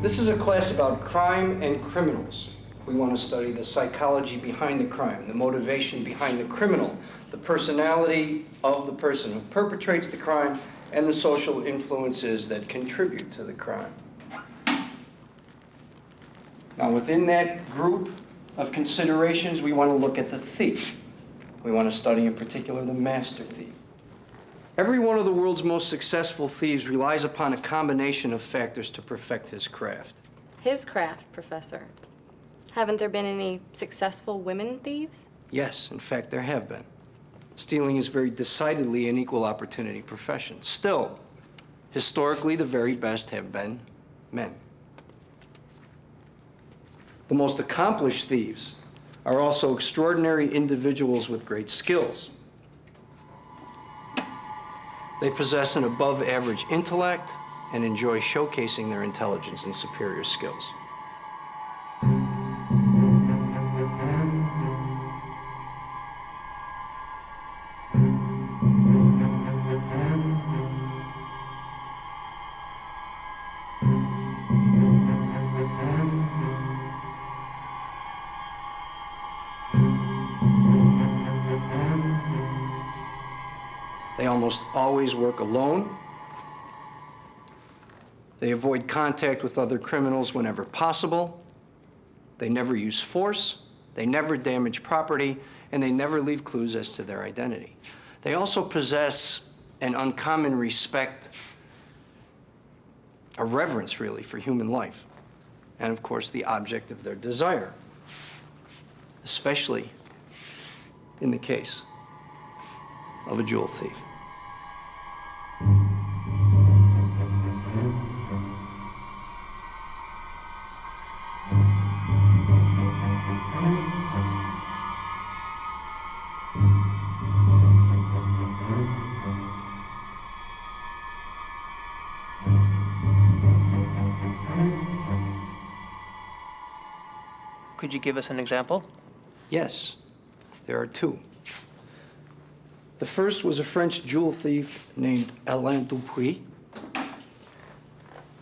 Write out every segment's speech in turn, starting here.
This is a class about crime and criminals. We want to study the psychology behind the crime, the motivation behind the criminal, the personality of the person who perpetrates the crime, and the social influences that contribute to the crime. Now, within that group of considerations, we want to look at the thief. We want to study in particular the master thief. Every one of the world's most successful thieves relies upon a combination of factors to perfect his craft. His craft, Professor. Haven't there been any successful women thieves? Yes, in fact, there have been. Stealing is very decidedly an equal opportunity profession. Still, historically, the very best have been men. The most accomplished thieves are also extraordinary individuals with great skills. They possess an above-average intellect and enjoy showcasing their intelligence and superior skills. They almost always work alone. They avoid contact with other criminals whenever possible. They never use force. They never damage property, and they never leave clues as to their identity. They also possess an uncommon respect, a reverence, really, for human life, and of course, the object of their desire, especially in the case of a jewel thief. Could you give us an example? Yes, there are two. The first was a French jewel thief named Alain Dupuy.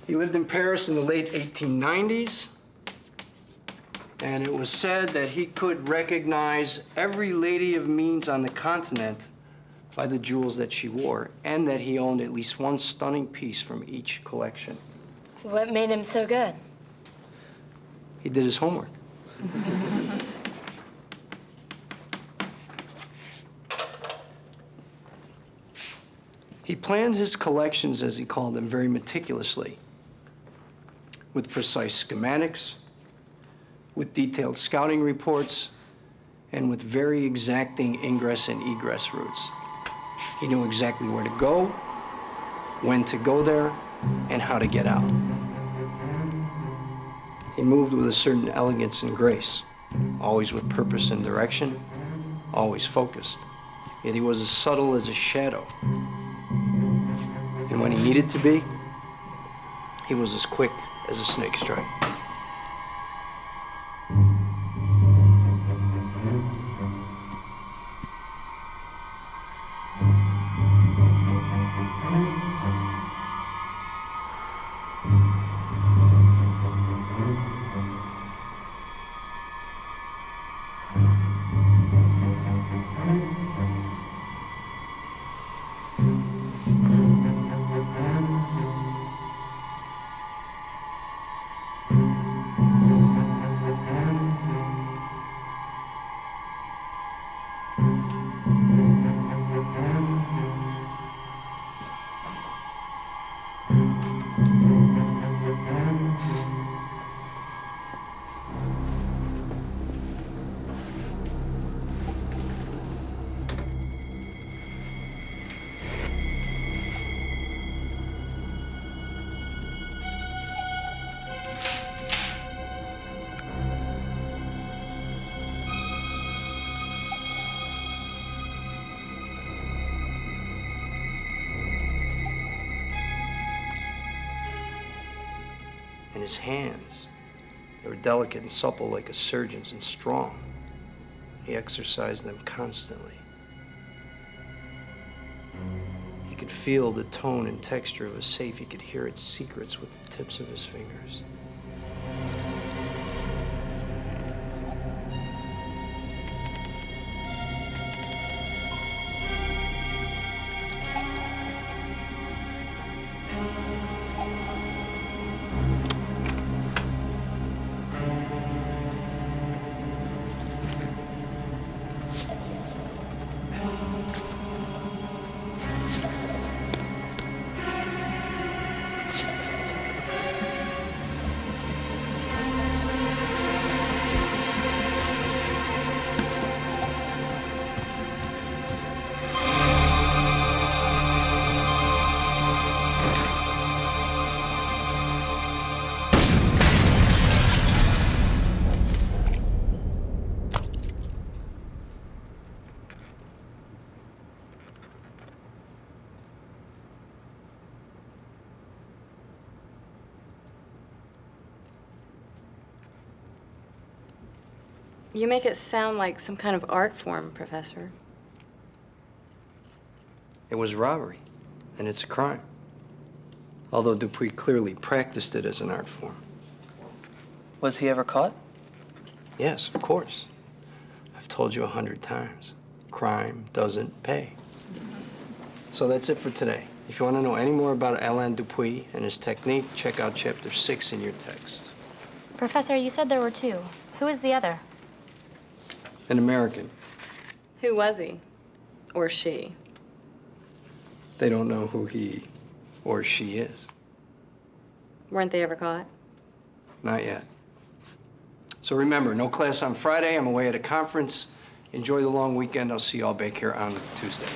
He lived in Paris in the late 1890s, and it was said that he could recognize every lady of means on the continent by the jewels that she wore, and that he owned at least one stunning piece from each collection. What made him so good? He did his homework. He planned his collections, as he called them, very meticulously, with precise schematics, with detailed scouting reports, and with very exacting ingress and egress routes. He knew exactly where to go, when to go there, and how to get out. He moved with a certain elegance and grace, always with purpose and direction, always focused. Yet he was as subtle as a shadow. And when he needed to be, he was as quick as a snake's strike. And his hands, they were delicate and supple like a surgeon's and strong. He exercised them constantly. He could feel the tone and texture of a safe. He could hear its secrets with the tips of his fingers. You make it sound like some kind of art form, Professor. It was robbery, and it's a crime. Although Dupuy clearly practiced it as an art form. Was he ever caught? Yes, of course. I've told you 100 times. Crime doesn't pay. So that's it for today. If you want to know any more about Alain Dupuy and his technique, check out chapter 6 in your text. Professor, you said there were two. Who is the other? An American. Who was he? Or she? They don't know who he or she is. Weren't they ever caught? Not yet. So remember, no class on Friday. I'm away at a conference. Enjoy the long weekend. I'll see you all back here on Tuesday.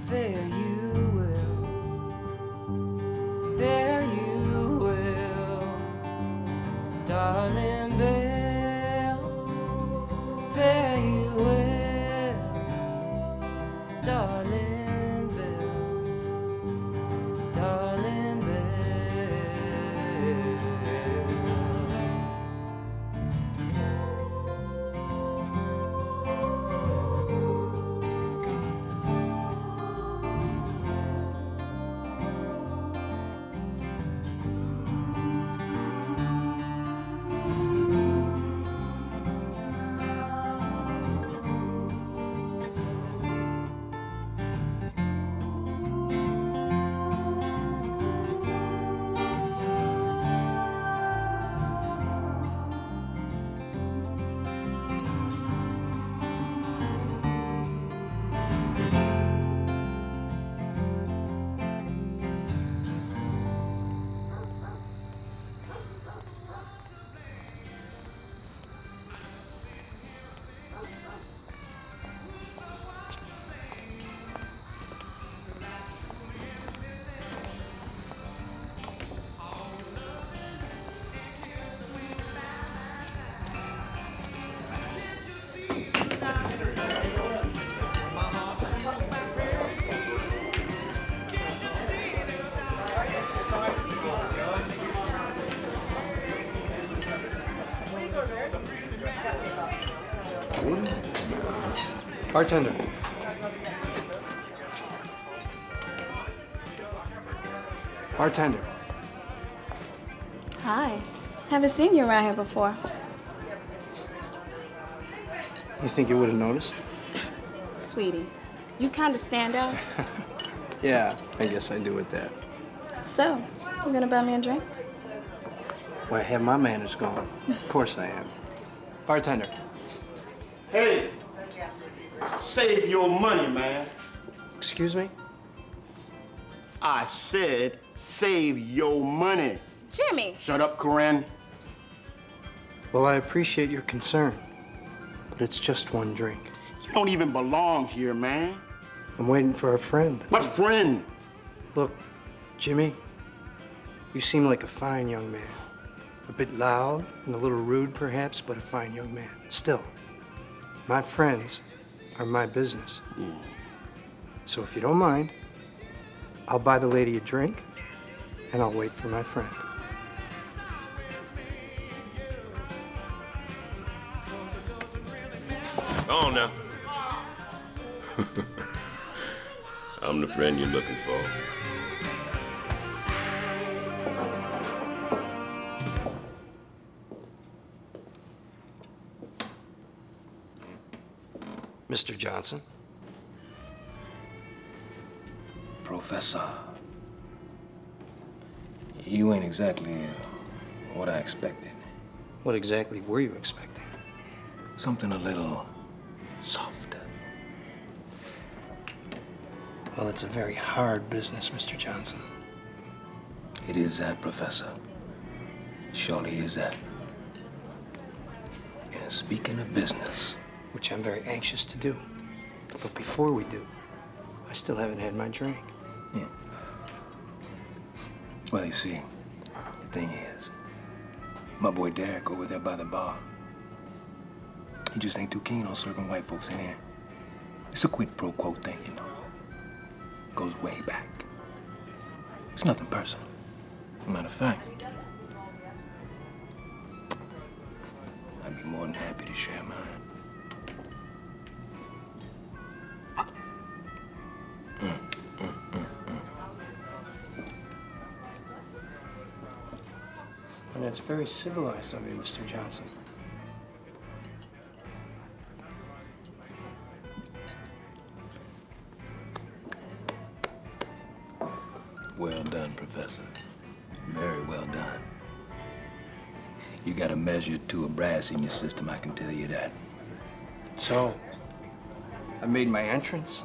There you will, there you will, darling Belle, there you will, darling Belle, darling Belle. Bartender. Bartender. Hi. Haven't seen you around here before. You think you would have noticed? Sweetie, you kind of stand out. Yeah, I guess I do with that. So, you gonna buy me a drink? Why, I have my manners gone. Of course I am. Bartender. Hey, save your money, man. Excuse me? I said save your money. Jimmy! Shut up, Corinne. Well, I appreciate your concern, but it's just one drink. You don't even belong here, man. I'm waiting for a friend. What friend? Look, Jimmy, you seem like a fine young man. A bit loud and a little rude, perhaps, but a fine young man. Still, my friends are my business. So if you don't mind, I'll buy the lady a drink, and I'll wait for my friend. Go on now. I'm the friend you're looking for. Mr. Johnson? Professor, you ain't exactly what I expected. What exactly were you expecting? Something a little softer. Well, it's a very hard business, Mr. Johnson. It is that, Professor. Surely is that. And speaking of business, Which I'm very anxious to do. But before we do, I still haven't had my drink. yeah. Well, you see, the thing is, my boy Derek over there by the bar, he just ain't too keen on serving white folks in here. It's a quid pro quo thing, you know. Goes way back. It's nothing personal. Matter of fact, I'd be more than happy to share mine. And that's very civilized of you, Mr. Johnson. Well done, Professor. Very well done. You got a measure to a brass in your system, I can tell you that. So, I made my entrance,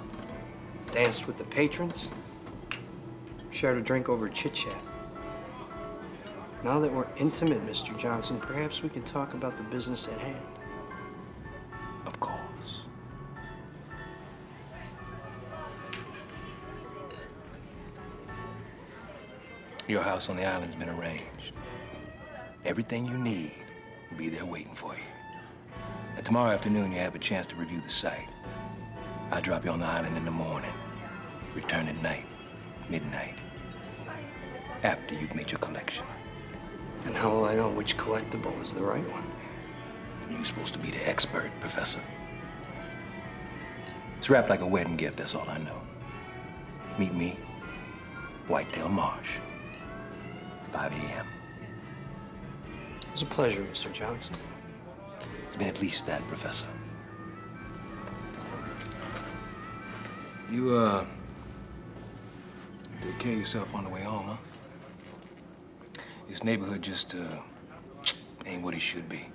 danced with the patrons, shared a drink over chit-chat. Now that we're intimate, Mr. Johnson, perhaps we can talk about the business at hand. Of course. Your house on the island's been arranged. Everything you need will be there waiting for you. And tomorrow afternoon, you have a chance to review the site. I drop you on the island in the morning. Return at night, midnight, after you've made your collection. And how will I know which collectible is the right one? You're supposed to be the expert, Professor. It's wrapped like a wedding gift, that's all I know. Meet me, Whitetail Marsh, 5 a.m. It was a pleasure, Mr. Johnson. It's been at least that, Professor. You, take care of yourself on the way home, huh? This neighborhood just, ain't what it should be.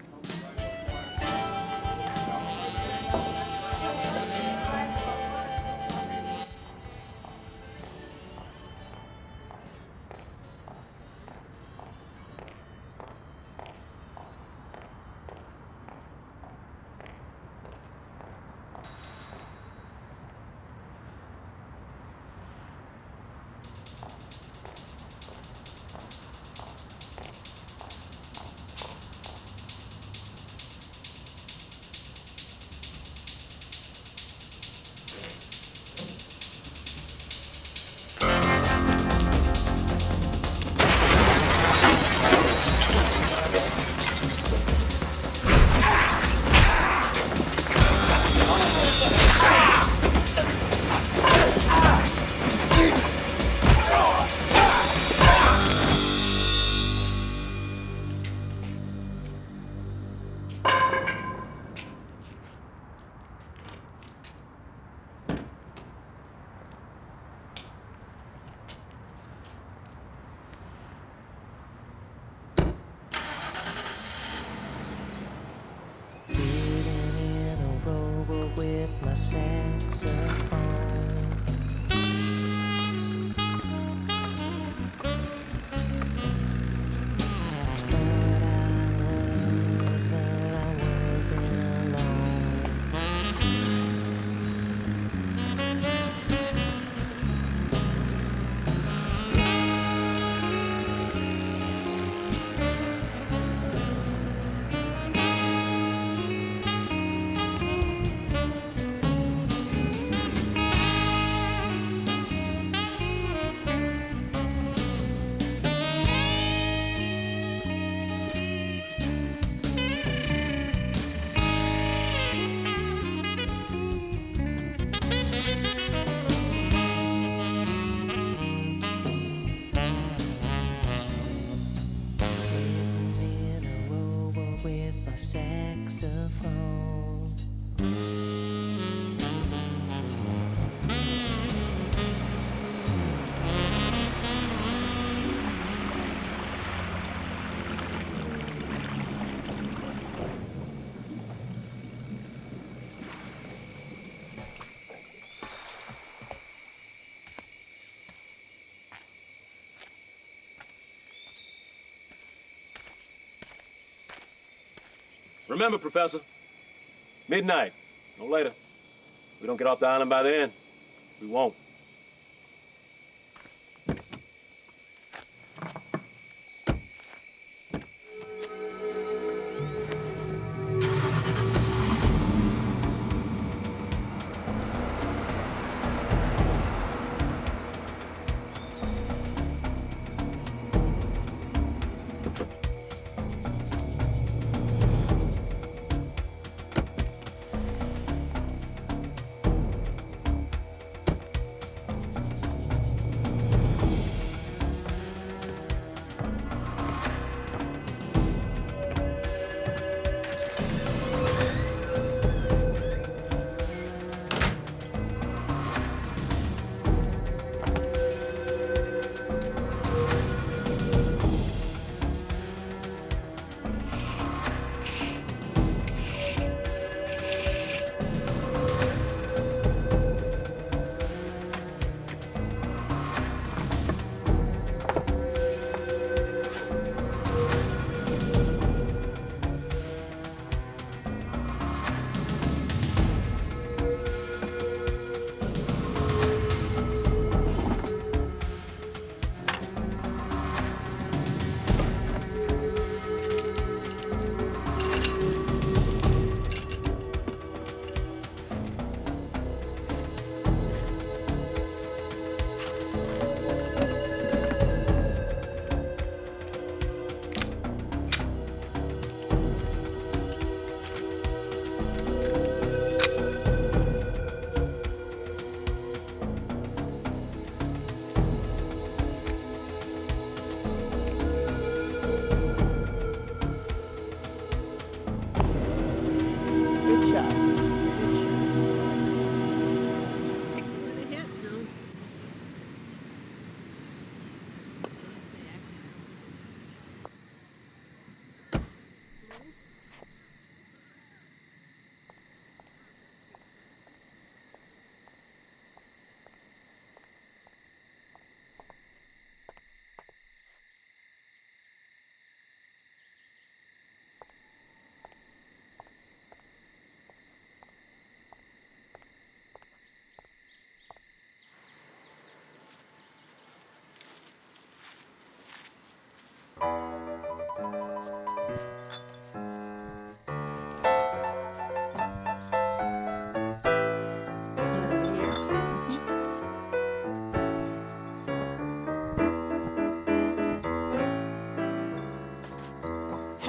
Remember, Professor, midnight, no later. We don't get off the island by then, we won't.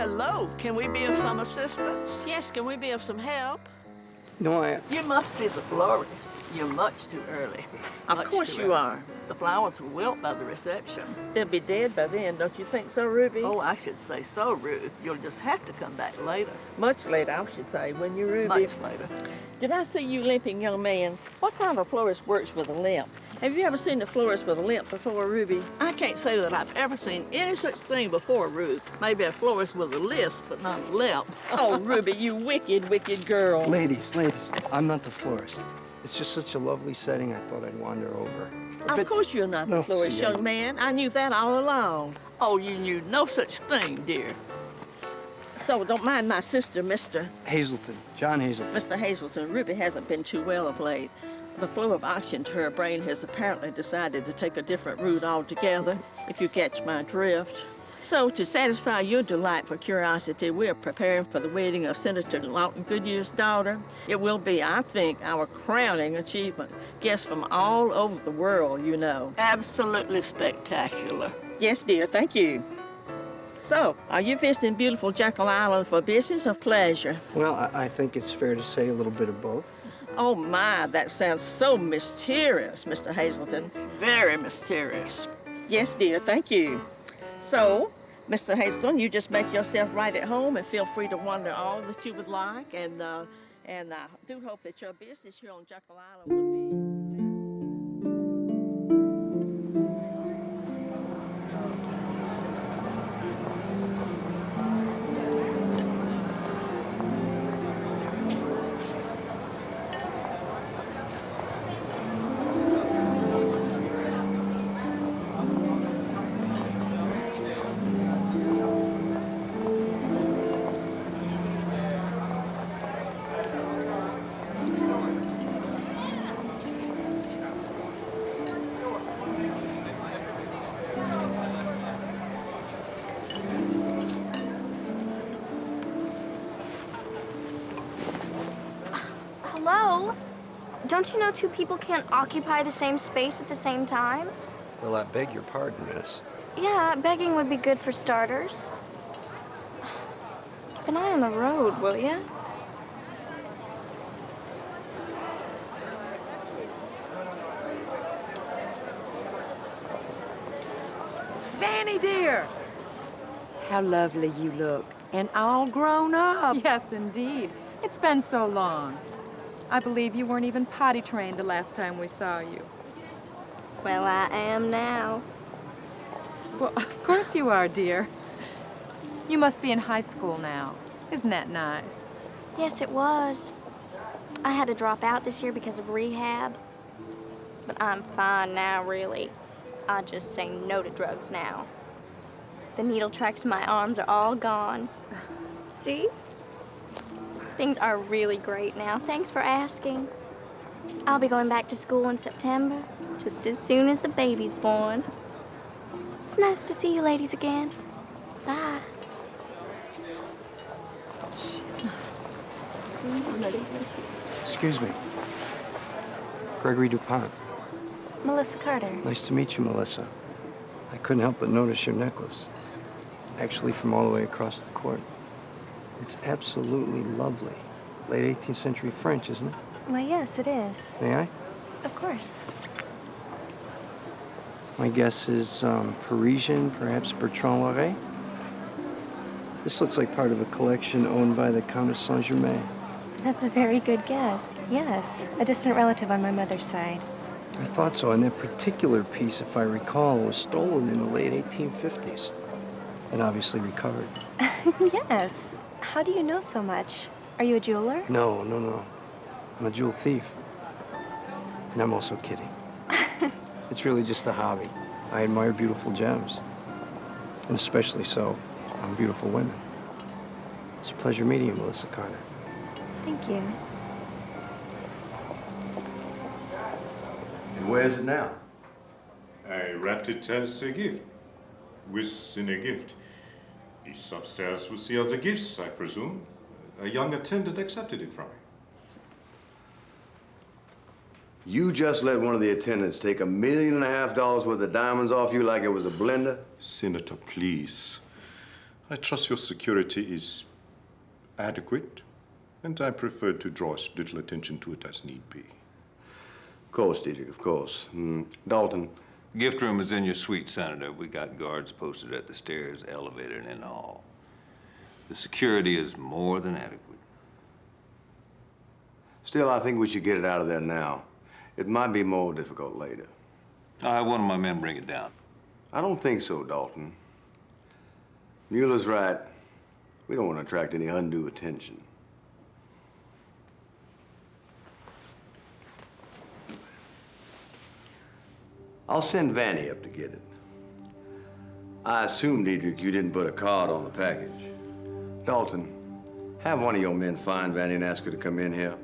Hello, can we be of some assistance? Yes, can we be of some help? No, You must be the florist. You're much too early. Of course you are. The flowers will wilt by the reception. They'll be dead by then, don't you think so, Ruby? Oh, I should say so, Ruth. You'll just have to come back later. Much later, I should say, when you're Ruby. Much later. Did I see you limping, young man? What kind of florist works with a limp? Have you ever seen a florist with a limp before, Ruby? I can't say that I've ever seen any such thing before, Ruth. Maybe a florist with a lisp, but not a limp. Oh, Ruby, you wicked, wicked girl. ladies, I'm not the florist. It's just such a lovely setting, I thought I'd wander over. Of course you're not the No, florist, see, I- young man. I knew that all along. Oh, you knew no such thing, dear. So don't mind my sister, Hazelton, John Hazelton. Mr. Hazelton. Ruby hasn't been too well of late. The flow of oxygen to her brain has apparently decided to take a different route altogether, if you catch my drift. So, to satisfy your delightful curiosity, we're preparing for the wedding of Senator Lawton Goodyear's daughter. It will be, I think, our crowning achievement. Guests from all over the world, you know. Absolutely spectacular. Yes, dear, thank you. So, are you visiting beautiful Jekyll Island for business or pleasure? Well, I think it's fair to say a little bit of both. Oh my, that sounds so mysterious, Mr. Hazelton. Very mysterious. Yes, dear, thank you. So, Mr. Hazelton, you just make yourself right at home and feel free to wander all that you would like. And I do hope that your business here on Jekyll Island will be... Hello? Don't you know two people can't occupy the same space at the same time? Well, I beg your pardon, miss. Yeah, begging would be good for starters. Keep an eye on the road, will ya? Fanny, dear! How lovely you look. And all grown up. Yes, indeed. It's been so long. I believe you weren't even potty trained the last time we saw you. Well, I am now. Well, of course you are, dear. You must be in high school now. Isn't that nice? Yes, it was. I had to drop out this year because of rehab. But I'm fine now, really. I just say no to drugs now. The needle tracks in my arms are all gone. See? Things are really great now. Thanks for asking. I'll be going back to school in September, just as soon as the baby's born. It's nice to see you ladies again. Bye. She's not. See you later. Excuse me. Gregory DuPont. Melissa Carter. Nice to meet you, Melissa. I couldn't help but notice your necklace. Actually, from all the way across the court. It's absolutely lovely. Late 18th century French, isn't it? Well, yes, it is. May I? Of course. My guess is Parisian, perhaps Bertrand Larrey. This looks like part of a collection owned by the Count of Saint-Germain. That's a very good guess. Yes, a distant relative on my mother's side. I thought so, and that particular piece, if I recall, was stolen in the late 1850s, and obviously recovered. Yes. How do you know so much? Are you a jeweler? No. I'm a jewel thief. And I'm also kidding. It's really just a hobby. I admire beautiful gems, and especially so on beautiful women. It's a pleasure meeting you, Melissa Carter. Thank you. Where is it now? I wrapped it as a gift. Within a gift. It's upstairs with the other gifts, I presume. A young attendant accepted it from me. You just let one of the attendants take $1.5 million worth of diamonds off you like it was a blender? Senator, please. I trust your security is adequate, and I prefer to draw as little attention to it as need be. Of course, Dietrich, of course. Dalton. Gift room is in your suite, Senator. We got guards posted at the stairs, elevator, and in the hall. The security is more than adequate. Still, I think we should get it out of there now. It might be more difficult later. I'll have one of my men bring it down. I don't think so, Dalton. Mueller's right. We don't want to attract any undue attention. I'll send Vanny up to get it. I assume, Diedrich, you didn't put a card on the package. Dalton, have one of your men find Vanny and ask her to come in here.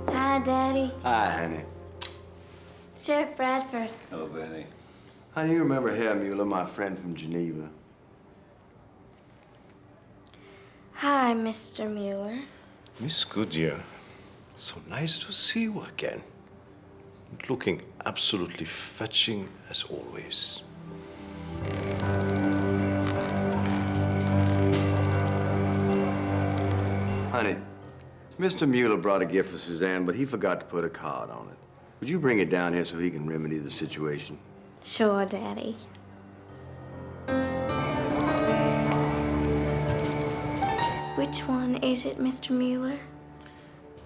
Hi, Daddy. Hi, honey. Sheriff Bradford. Hello, Vanny. Honey, you remember Herr Mueller, my friend from Geneva? Hi, Mr. Mueller. Miss Goodyear, so nice to see you again. Looking absolutely fetching as always. Honey, Mr. Mueller brought a gift for Suzanne, but he forgot to put a card on it. Would you bring it down here so he can remedy the situation? Sure, Daddy. Which one is it, Mr. Mueller?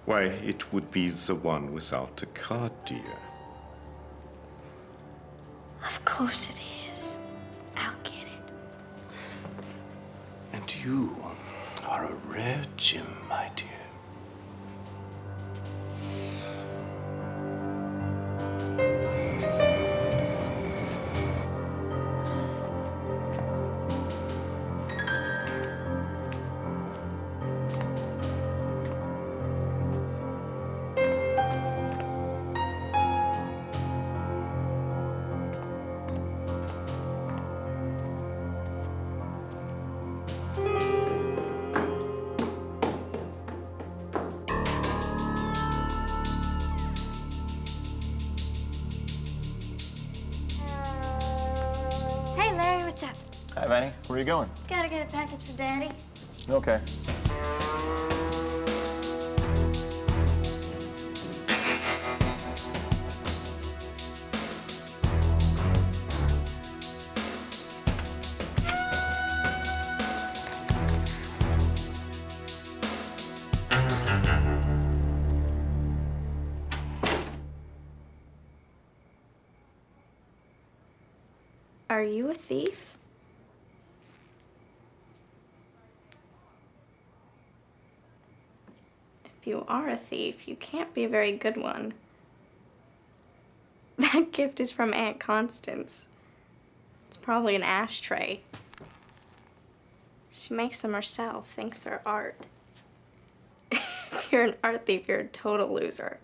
Why, it would be the one without the card, dear. Of course it is. I'll get it. And you are a rare gem, my dear. Hey, Larry, what's up? Hi, Vanny. Where are you going? Gotta get a package for Daddy. Okay. Are you a thief? If you are a thief, you can't be a very good one. That gift is from Aunt Constance. It's probably an ashtray. She makes them herself, thinks they're art. If you're an art thief, you're a total loser.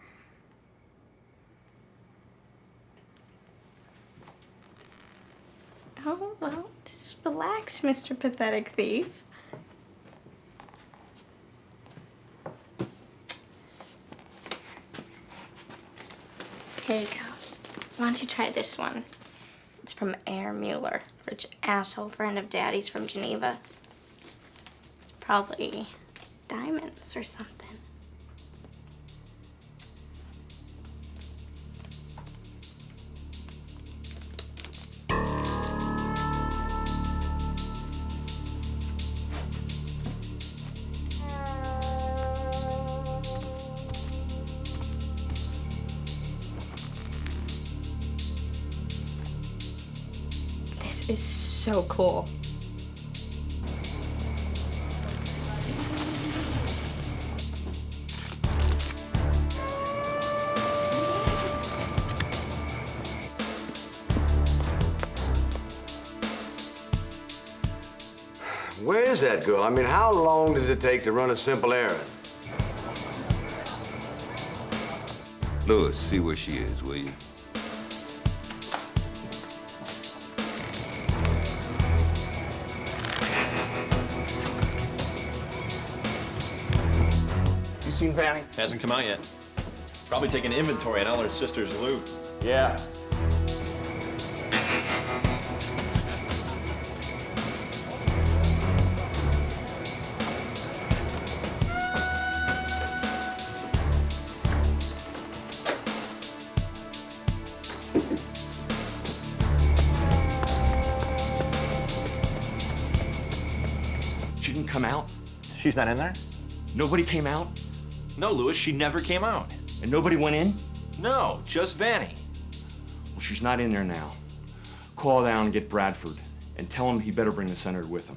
Oh, well, just relax, Mr. Pathetic Thief. Here you go. Why don't you try this one? It's from Herr Mueller, rich asshole friend of Daddy's from Geneva. It's probably diamonds or something. This is so cool. Where is that girl? I mean, how long does it take to run a simple errand? Louis, see where she is, will you? You seen Vanny? Hasn't come out yet. Probably taking inventory on all her sister's loot. Yeah. She didn't come out. She's not in there? Nobody came out. No, Lewis, she never came out. And nobody went in? No, just Vanny. Well, she's not in there now. Call down and get Bradford and tell him he better bring the senator with him.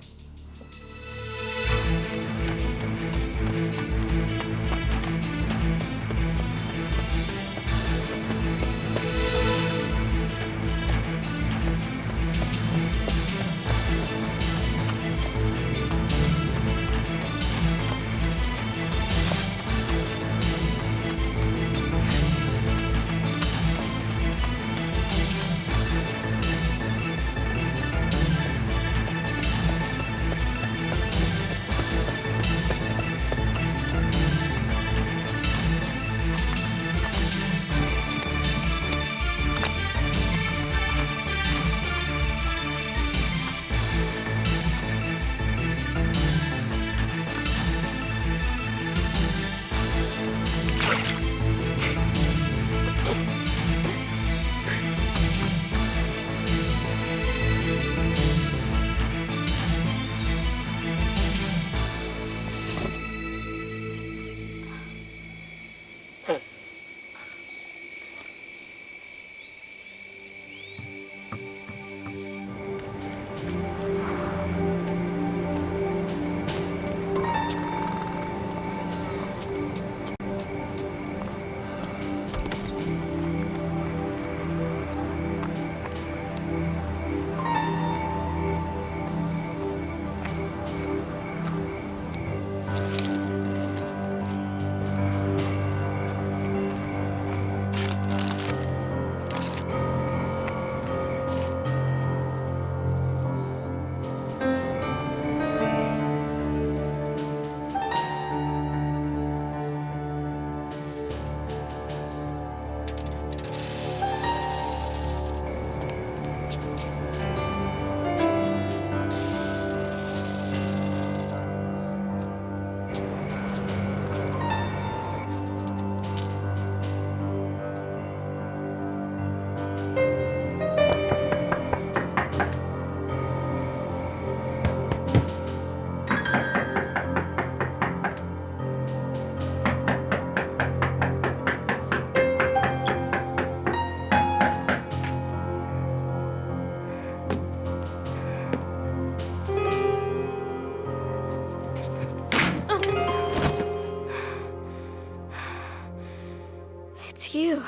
It's you.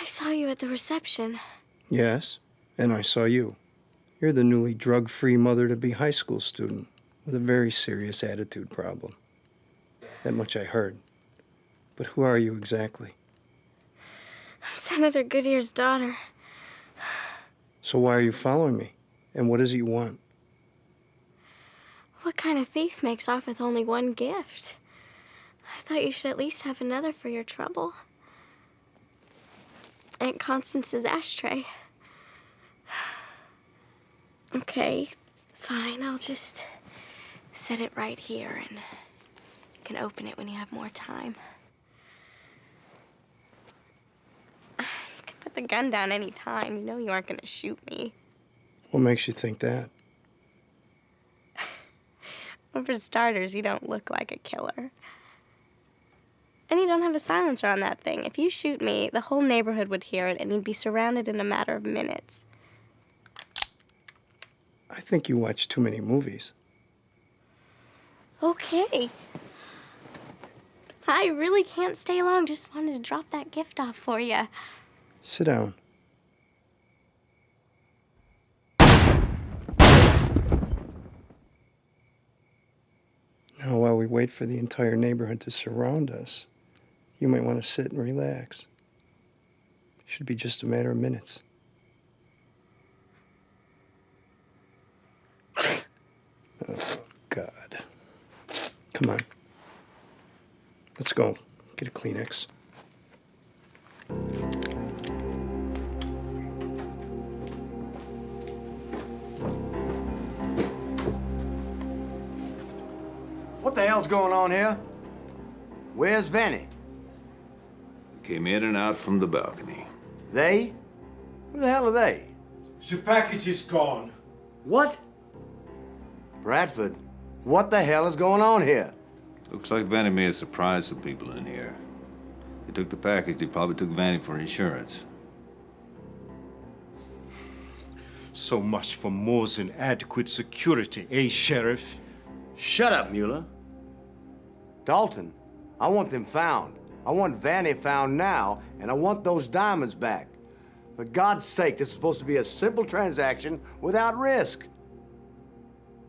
I saw you at the reception. Yes, and I saw you. You're the newly drug-free mother-to-be high school student with a very serious attitude problem. That much I heard. But who are you exactly? I'm Senator Goodyear's daughter. So why are you following me? And what is it you want? What kind of thief makes off with only one gift? I thought you should at least have another for your trouble. Aunt Constance's ashtray. Okay, fine. I'll just set it right here and you can open it when you have more time. You can put the gun down any time. You know you aren't going to shoot me. What makes you think that? Well, for starters, you don't look like a killer. And you don't have a silencer on that thing. If you shoot me, the whole neighborhood would hear it and you'd be surrounded in a matter of minutes. I think you watch too many movies. Okay. I really can't stay long. Just wanted to drop that gift off for you. Sit down. Now, while we wait for the entire neighborhood to surround us, you might want to sit and relax. It should be just a matter of minutes. Oh, God. Come on. Let's go. Get a Kleenex. What the hell's going on here? Where's Vanny? Came in and out from the balcony. They? Who the hell are they? The package is gone. What? Bradford, What the hell is going on here? Looks like Vanny may have surprised some people in here. He took the package. He probably took Vanny for insurance. So much for more than adequate security, eh, Sheriff? Shut up, Mueller. Dalton, I want them found. I want Vanny found now, and I want those diamonds back. For God's sake, this is supposed to be a simple transaction without risk.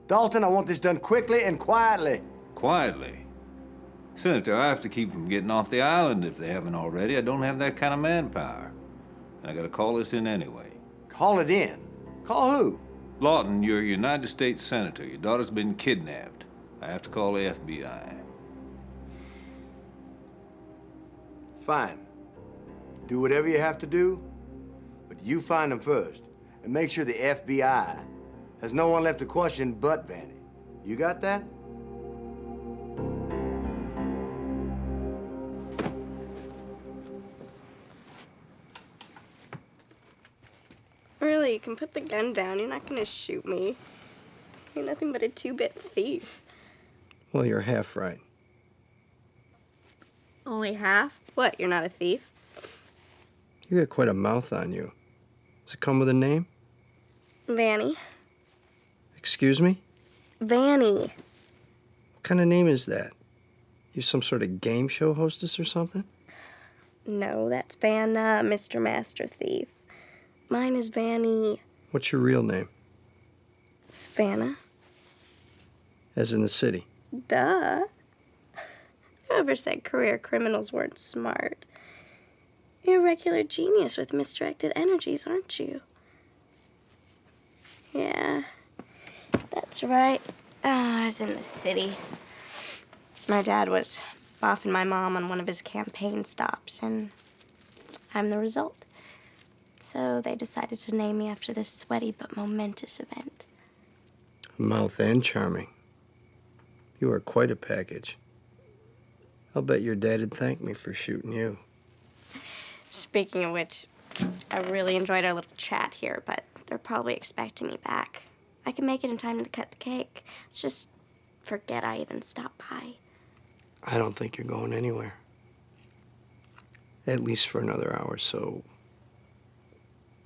Dalton, I want this done quickly and quietly. Quietly? Senator, I have to keep from getting off the island if they haven't already. I don't have that kind of manpower. And I gotta call this in anyway. Call it in? Call who? Lawton, you're a United States Senator. Your daughter's been kidnapped. I have to call the FBI. Fine. Do whatever you have to do, but you find them first. And make sure the FBI has no one left to question but Vanny. You got that? Really, you can put the gun down. You're not gonna shoot me. You're nothing but a two-bit thief. Well, you're half right. Only half? What, you're not a thief? You got quite a mouth on you. Does it come with a name? Vanny. Excuse me? Vanny. What kind of name is that? You some sort of game show hostess or something? No, that's Vanna, Mr. Master Thief. Mine is Vanny. What's your real name? Savannah. As in the city? Duh. Whoever said career criminals weren't smart? You're a regular genius with misdirected energies, aren't you? Yeah, that's right. I was in the city. My dad was offing my mom on one of his campaign stops, and I'm the result. So they decided to name me after this sweaty but momentous event. Mouth and charming. You are quite a package. I'll bet your dad'd thank me for shooting you. Speaking of which, I really enjoyed our little chat here, but they're probably expecting me back. I can make it in time to cut the cake. Let's just forget I even stopped by. I don't think you're going anywhere. At least for another hour, so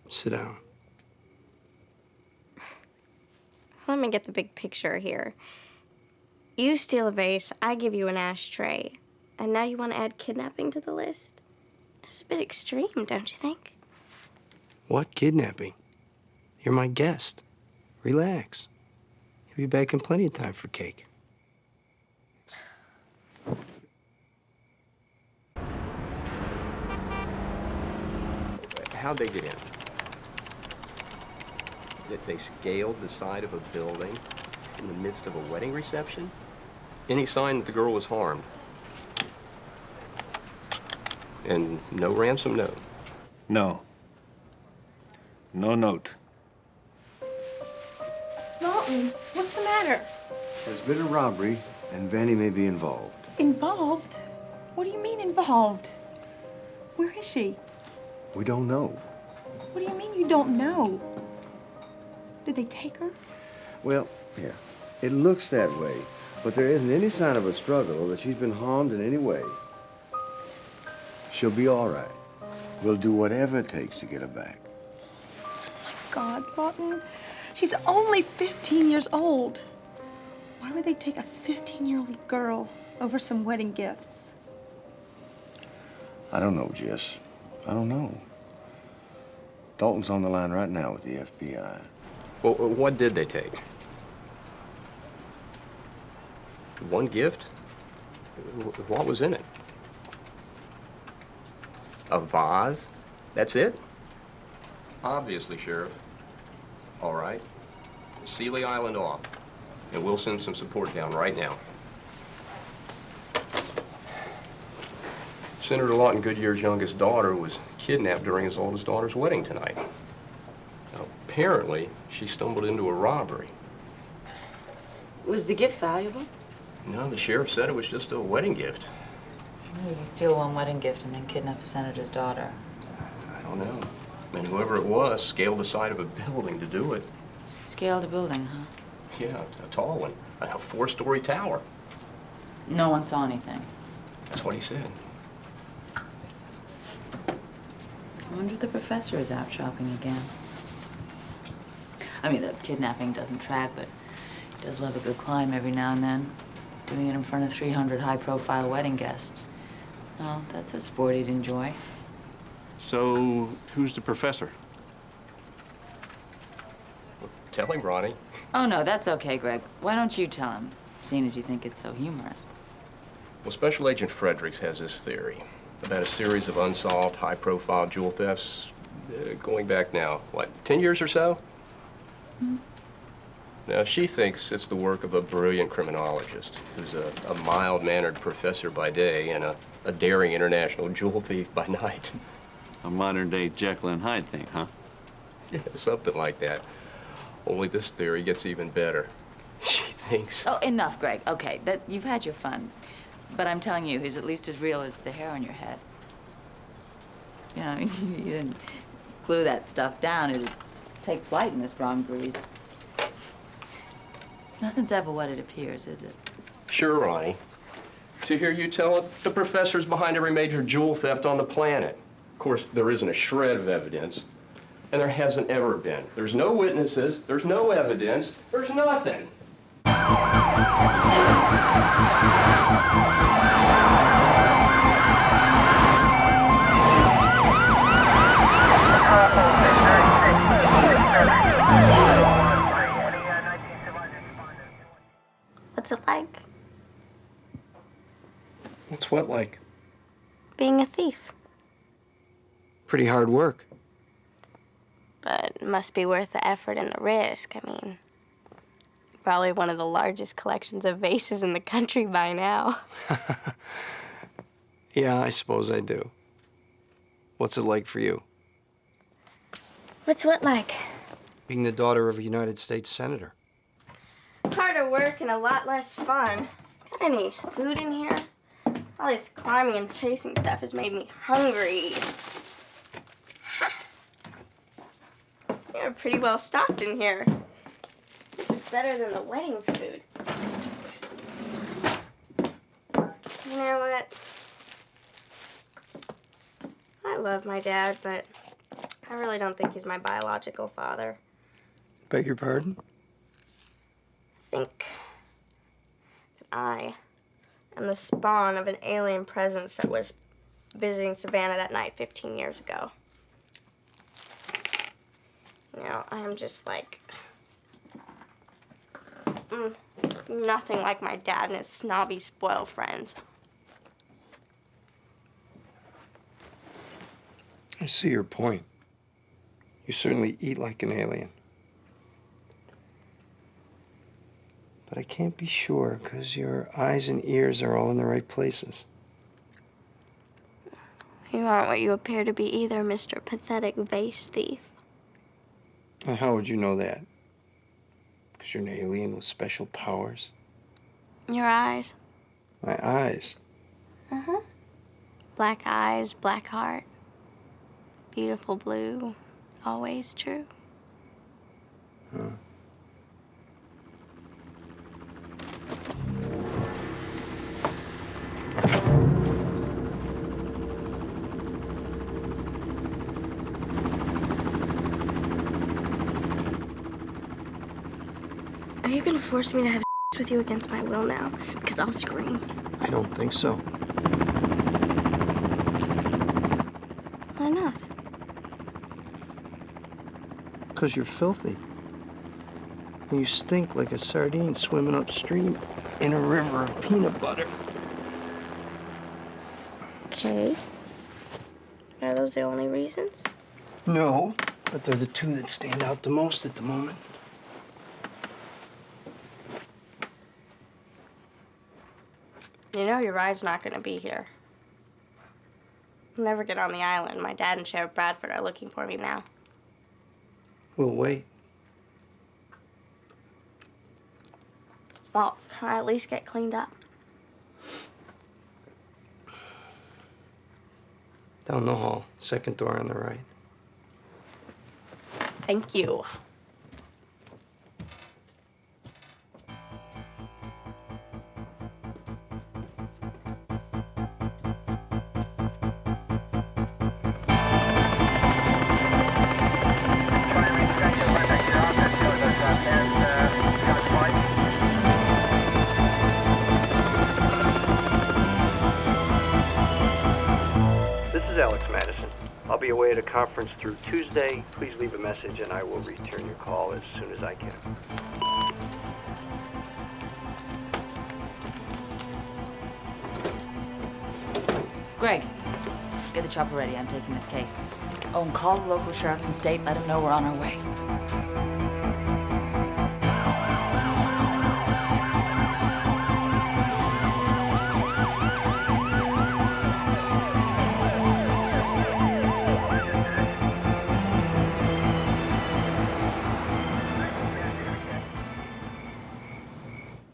sit down. Let me get the big picture here. You steal a vase, I give you an ashtray, and now you want to add kidnapping to the list? It's a bit extreme, don't you think? What kidnapping? You're my guest. Relax. You'll be back in plenty of time for cake. How'd they get in? That they scaled the side of a building in the midst of a wedding reception? Any sign that the girl was harmed? And no ransom note? No. No note. Lawton, what's the matter? There's been a robbery, and Vanny may be involved. Involved? What do you mean involved? Where is she? We don't know. What do you mean you don't know? Did they take her? Well, yeah, it looks that way, but there isn't any sign of a struggle or that she's been harmed in any way. She'll be all right. We'll do whatever it takes to get her back. God, Lawton, she's only 15 years old. Why would they take a 15-year-old girl over some wedding gifts? I don't know, Jess. I don't know. Dalton's on the line right now with the FBI. Well, what did they take? One gift? What was in it? A vase? That's it? Obviously, Sheriff. All right. Sealy Island off, and we'll send some support down right now. Senator Lawton Goodyear's youngest daughter was kidnapped during his oldest daughter's wedding tonight. Now, apparently, she stumbled into a robbery. Was the gift valuable? No, the sheriff said it was just a wedding gift. You steal one wedding gift and then kidnap a senator's daughter. I don't know. And whoever it was scaled the side of a building to do it. Scaled a building, huh? Yeah, a tall one. A 4-story tower. No one saw anything. That's what he said. I wonder if the professor is out shopping again. I mean, the kidnapping doesn't track, but he does love a good climb every now and then. Doing it in front of 300 high-profile wedding guests. Well, that's a sport he'd enjoy. So, who's the professor? Tell him, Ronnie. Oh, no, that's okay, Greg. Why don't you tell him, seeing as you think it's so humorous? Well, Special Agent Fredericks has this theory about a series of unsolved, high-profile jewel thefts going back now, what, 10 years or so? Hmm. Now, she thinks it's the work of a brilliant criminologist who's a mild-mannered professor by day and a daring international jewel thief by night. A modern-day Jekyll and Hyde thing, huh? Yeah, something like that. Only this theory gets even better. She thinks... Oh, enough, Greg. Okay, you've had your fun. But I'm telling you, he's at least as real as the hair on your head. You know, you didn't glue that stuff down. It'd take flight in this strong breeze. Nothing's ever what it appears, is it? Sure, Ronnie. To hear you tell it, the professor's behind every major jewel theft on the planet. Of course, there isn't a shred of evidence, and there hasn't ever been. There's no witnesses, there's no evidence, there's nothing. What's it like? What's what like? Being a thief. Pretty hard work. But it must be worth the effort and the risk. I mean, probably one of the largest collections of vases in the country by now. Yeah, I suppose I do. What's it like for you? What's what like? Being the daughter of a United States Senator. Harder work and a lot less fun. Got any food in here? All this climbing and chasing stuff has made me hungry. You're pretty well stocked in here. This is better than the wedding food. You know what? I love my dad, but I really don't think he's my biological father. Beg your pardon? I think that I am the spawn of an alien presence that was visiting Savannah that night 15 years ago. You know, I'm just like nothing like my dad and his snobby, spoiled friends. I see your point. You certainly eat like an alien. But I can't be sure because your eyes and ears are all in the right places. You aren't what you appear to be either, Mr. Pathetic Vase Thief. Now, how would you know that? Because you're an alien with special powers? Your eyes. My eyes? Uh-huh. Black eyes, black heart. Beautiful blue. Always true. Huh. Are you gonna force me to have with you against my will now? Because I'll scream. I don't think so. Why not? Because you're filthy. And you stink like a sardine swimming upstream in a river of peanut butter. Okay. Are those the only reasons? No, but they're the two that stand out the most at the moment. You know your ride's not gonna be here. I'll never get on the island. My dad and Sheriff Bradford are looking for me now. We'll wait. Well, can I at least get cleaned up? Down the hall, second door on the right. Thank you. be away at a conference through Tuesday. Please leave a message and I will return your call as soon as I can. Greg, get the chopper ready. I'm taking this case. Oh, and call the local sheriff and state. Let him know we're on our way.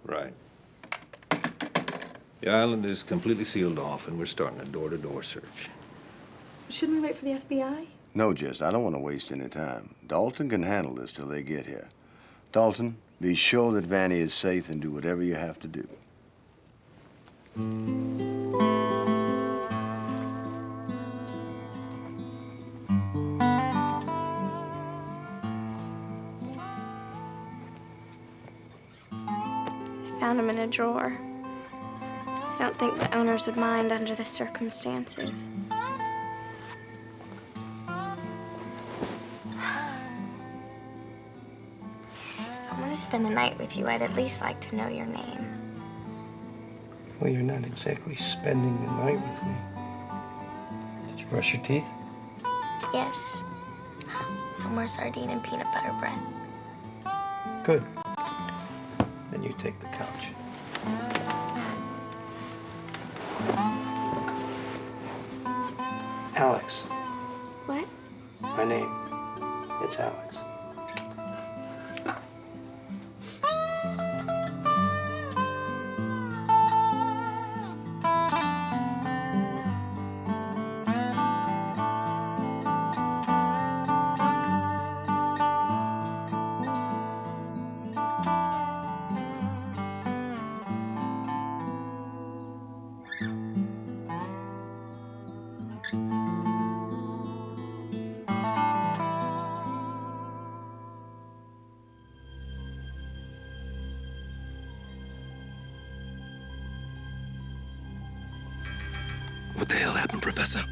Right. The island is completely sealed off, and we're starting a door-to-door search. Shouldn't we wait for the FBI? No, Jess, I don't want to waste any time. Dalton can handle this till they get here. Dalton, be sure that Vanny is safe and do whatever you have to do. I found him in a drawer. I don't think the owners would mind under the circumstances. If I'm gonna spend the night with you, I'd at least like to know your name. Well, you're not exactly spending the night with me. Did you brush your teeth? Yes. No more sardine and peanut butter bread. Good. Then you take the couch. Alex. What? My name. It's Alex. What the hell happened, Professor?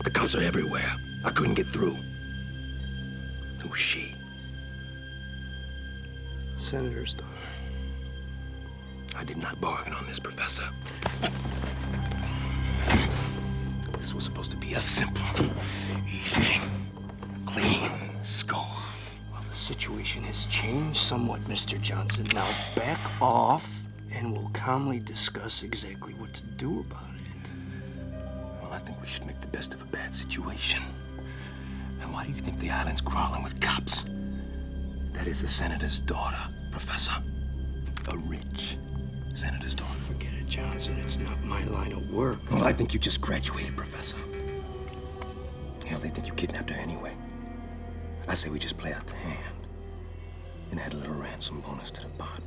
The cops are everywhere. I couldn't get through. Who's she? Senator's daughter. I did not bargain on this, Professor. This was supposed to be a simple, easy, clean score. Well, the situation has changed somewhat, Mr. Johnson. Now back off, and we'll calmly discuss exactly what to do about it. Well, I think we should make the best of a bad situation. And why do you think the island's crawling with cops? That is a senator's daughter, Professor. A rich senator's daughter. Forget it, Johnson. It's not my line of work. Well, I think you just graduated, Professor. Hell, they think you kidnapped her anyway. I say we just play out the hand and add a little ransom bonus to the pot.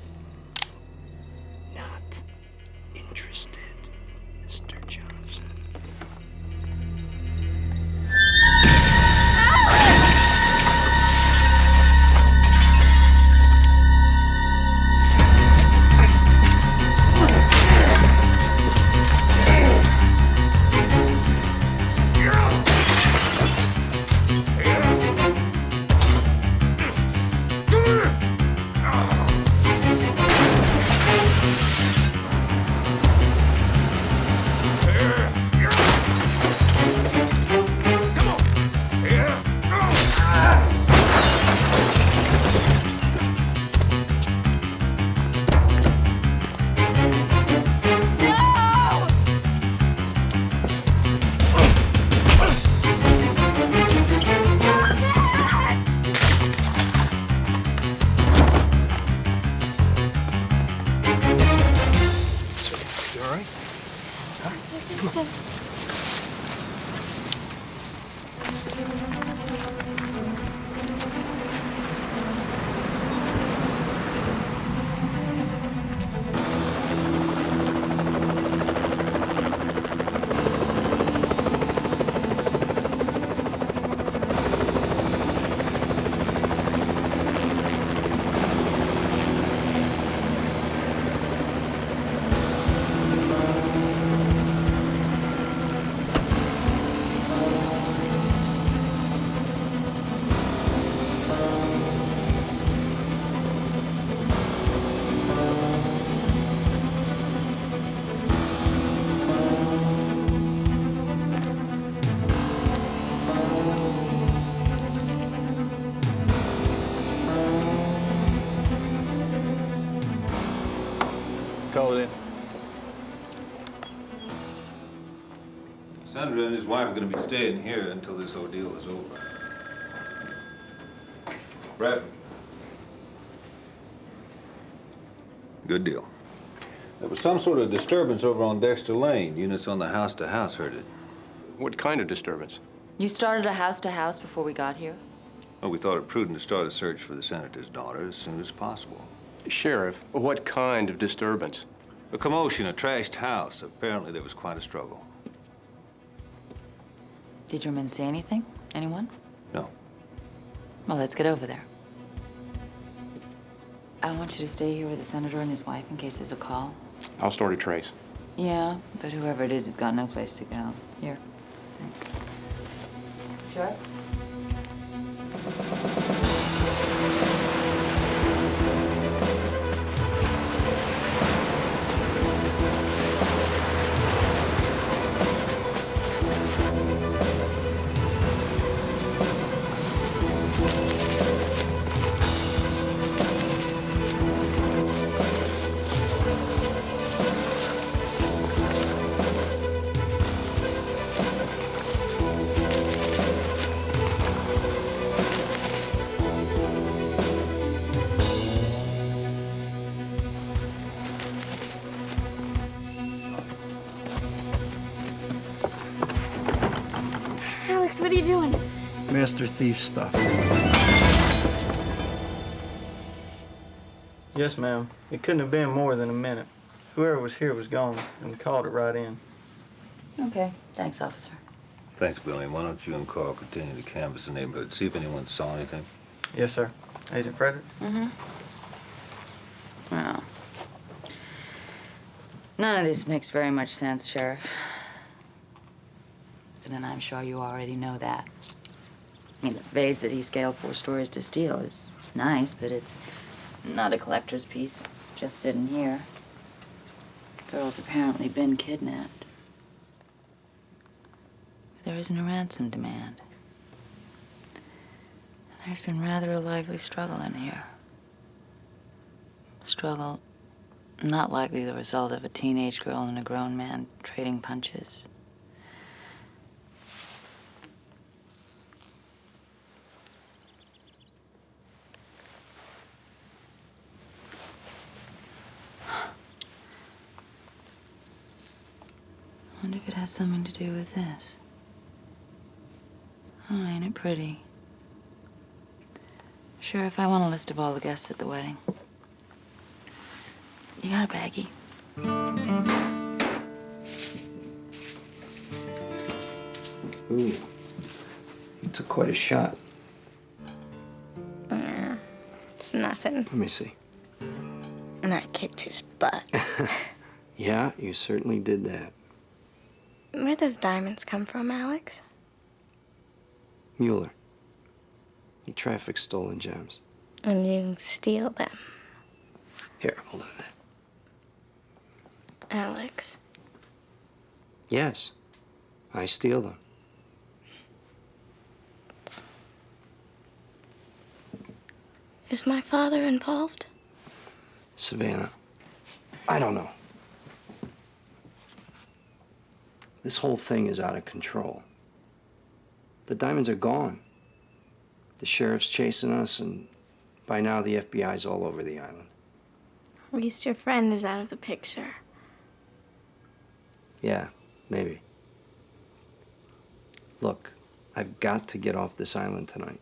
Not interested, Mr. Johnson. call it in. Senator and his wife are going to be staying here until this ordeal is over. Bradford. Good deal. There was some sort of disturbance over on Dexter Lane. Units on the house-to-house heard it. What kind of disturbance? You started a house-to-house before we got here? Well, we thought it prudent to start a search for the senator's daughter as soon as possible. Sheriff, what kind of disturbance? A commotion, a trashed house. Apparently there was quite a struggle. Did your men say anything? Anyone? No. Well, let's get over there. I want you to stay here with the senator and his wife in case there's a call. I'll start a trace. Yeah, but whoever it is has got no place to go. Here. Thanks. Sure? Alex, what are you doing? Master thief stuff. Yes, ma'am. It couldn't have been more than a minute. Whoever was here was gone, and we called it right in. Okay. Thanks, officer. Thanks, Billy. Why don't you and Carl continue to canvass the neighborhood, see if anyone saw anything? Yes, sir. Agent Frederick? Mm-hmm. Well, none of this makes very much sense, Sheriff. But then I'm sure you already know that. I mean, the vase that he scaled 4 stories to steal is nice, but it's not a collector's piece. It's just sitting here. The girl's apparently been kidnapped. There isn't a ransom demand. There's been rather a lively struggle in here. Struggle not likely the result of a teenage girl and a grown man trading punches. I wonder if it has something to do with this. Oh, ain't it pretty? Sheriff, I want a list of all the guests at the wedding. You got a baggie? Ooh, you took quite a shot. It's nothing. Let me see. And I kicked his butt. Yeah, you certainly did that. Where'd those diamonds come from, Alex? Mueller. He traffics stolen gems. And you steal them. Here, hold on. Alex. Yes, I steal them. Is my father involved? Savannah, I don't know. This whole thing is out of control. The diamonds are gone. The sheriff's chasing us, and by now the FBI's all over the island. At least your friend is out of the picture. Yeah, maybe. Look, I've got to get off this island tonight.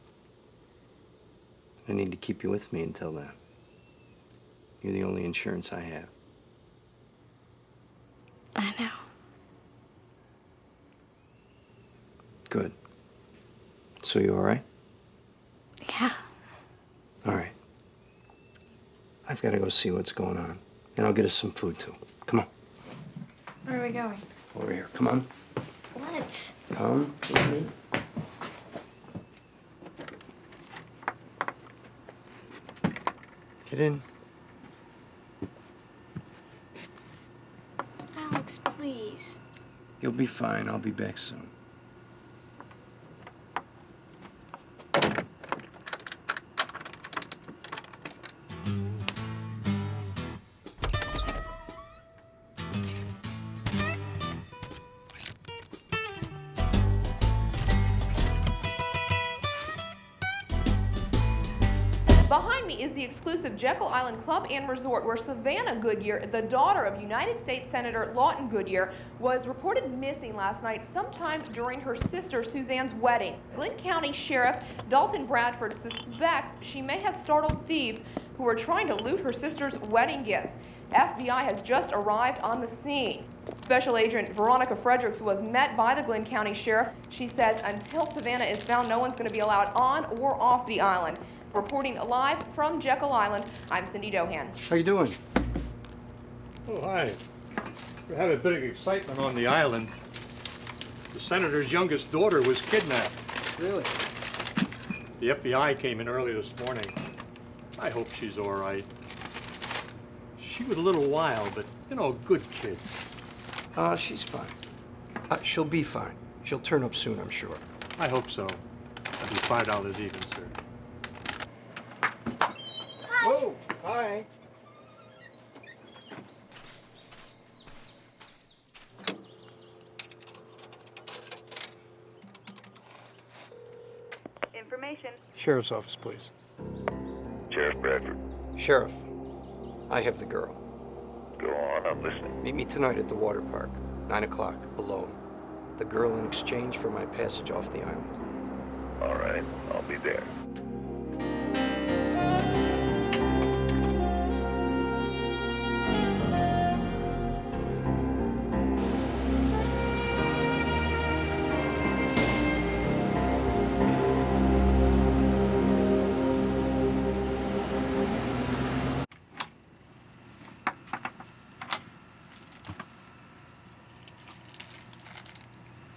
I need to keep you with me until then. You're the only insurance I have. I know. Good. So you all right? Yeah. All right. I've got to go see what's going on. And I'll get us some food, too. Come on. Where are we going? Over here. Come on. What? Come with me. Get in. Alex, please. You'll be fine. I'll be back soon. is the exclusive Jekyll Island Club and Resort where Savannah Goodyear, the daughter of United States Senator Lawton Goodyear, was reported missing last night sometime during her sister Suzanne's wedding. Glenn County Sheriff Dalton Bradford suspects she may have startled thieves who were trying to loot her sister's wedding gifts. FBI has just arrived on the scene. Special Agent Veronica Fredericks was met by the Glenn County Sheriff. She says until Savannah is found, no one's going to be allowed on or off the island. Reporting live from Jekyll Island, I'm Cindy Dohan. How you doing? Oh, hi. We had a bit of excitement on the island. The senator's youngest daughter was kidnapped. Really? The FBI came in early this morning. I hope she's all right. She was a little wild, but, you know, a good kid. She's fine. She'll be fine. She'll turn up soon, I'm sure. I hope so. I'll be $5 even, sir. Whoa, hi. Information. Sheriff's office, please. Sheriff Bradford. Sheriff, I have the girl. Go on, I'm listening. Meet me tonight at the water park, 9 o'clock, alone. The girl in exchange for my passage off the island. All right, I'll be there.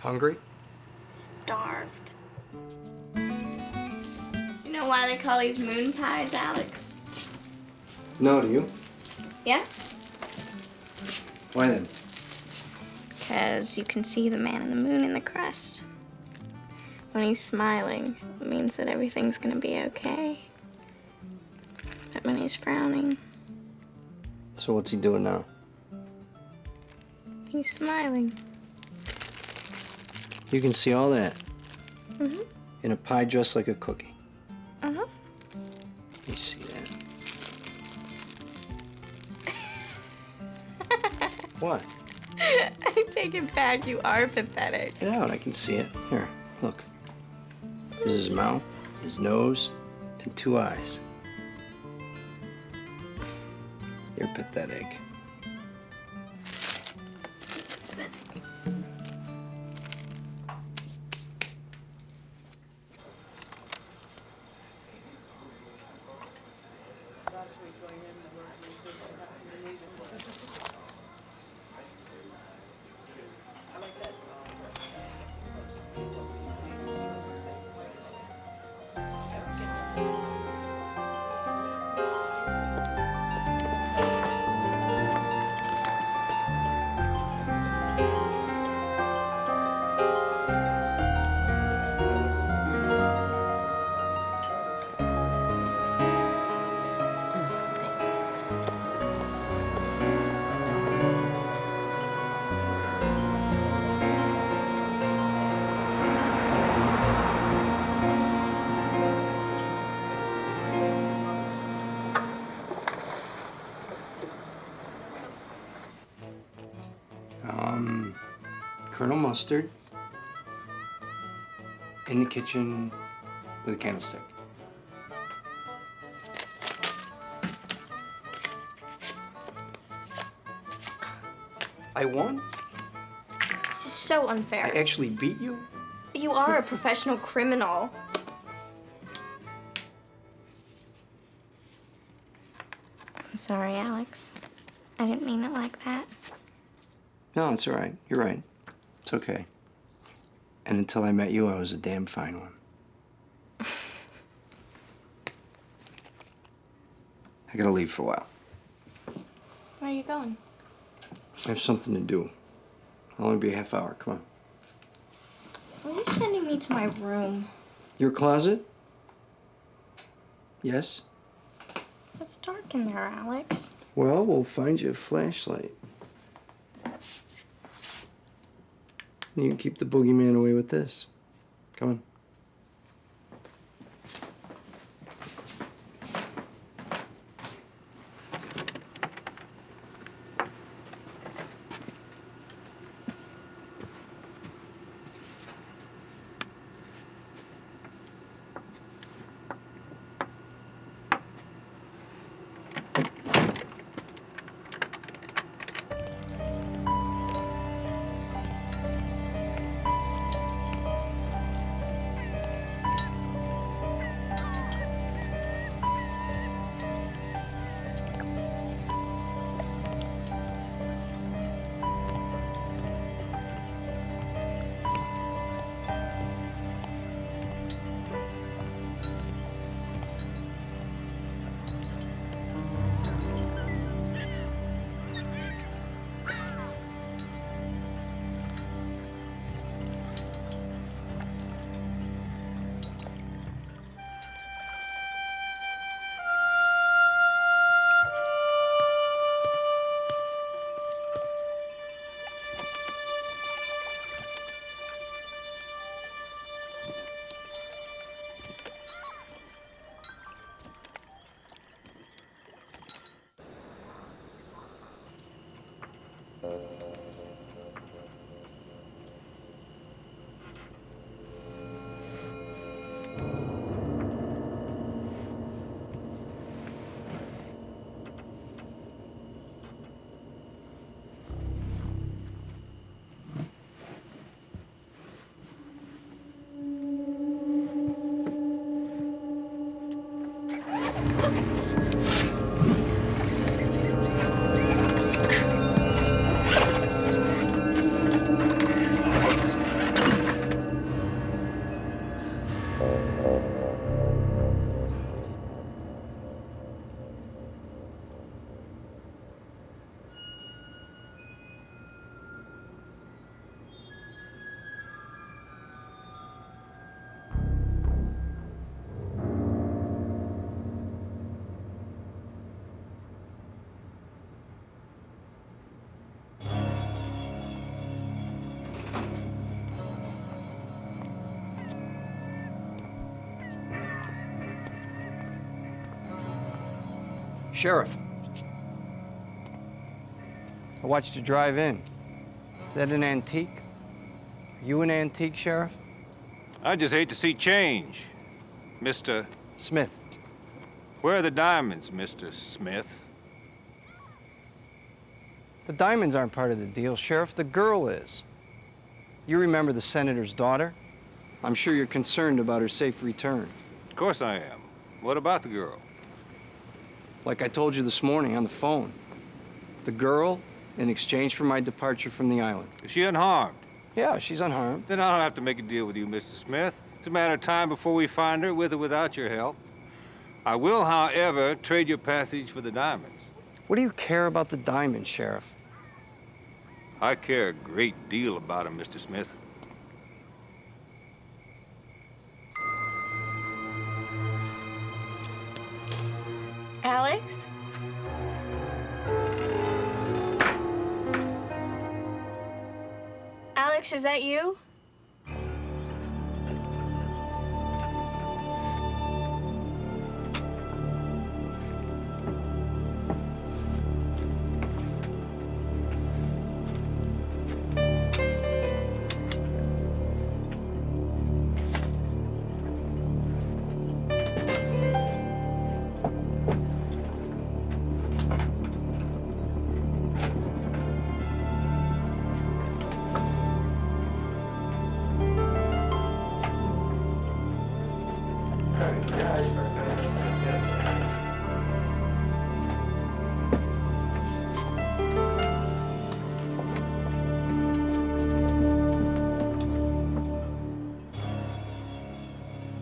Hungry? Starved. You know why they call these moon pies, Alex? No, do you? Yeah? Why then? Because you can see the man in the moon in the crust. When he's smiling, it means that everything's gonna be okay. But when he's frowning, So what's he doing now? he's smiling. You can see all that Mm-hmm. in a pie dressed like a cookie. Uh-huh. Let me see that. What? I take it back, you are pathetic. Get out, I can see it. Here, look. This is his mouth, his nose, and 2 eyes. You're pathetic. Colonel Mustard in the kitchen with a candlestick. I won? This is so unfair. I actually beat you? You are a professional criminal. I'm sorry, Alex. I didn't mean it like that. No, it's all right. You're right. It's okay. And until I met you, I was a damn fine one. I gotta leave for a while. Where are you going? I have something to do. I'll only be a half hour. Come on. Why are you sending me to my room? Your closet? Yes? It's dark in there, Alex. Well, we'll find you a flashlight. You can keep the boogeyman away with this. Come on. Sheriff. I watched you drive in. Is that an antique? Are you an antique, Sheriff? I just hate to see change, Mr. Smith. Where are the diamonds, Mr. Smith? The diamonds aren't part of the deal, Sheriff. The girl is. You remember the senator's daughter? I'm sure you're concerned about her safe return. Of course I am. What about the girl? Like I told you this morning on the phone. The girl, in exchange for my departure from the island. Is she unharmed? Yeah, she's unharmed. Then I don't have to make a deal with you, Mr. Smith. It's a matter of time before we find her, with or without your help. I will, however, trade your passage for the diamonds. What do you care about the diamonds, Sheriff? I care a great deal about them, Mr. Smith. Alex? Alex, is that you?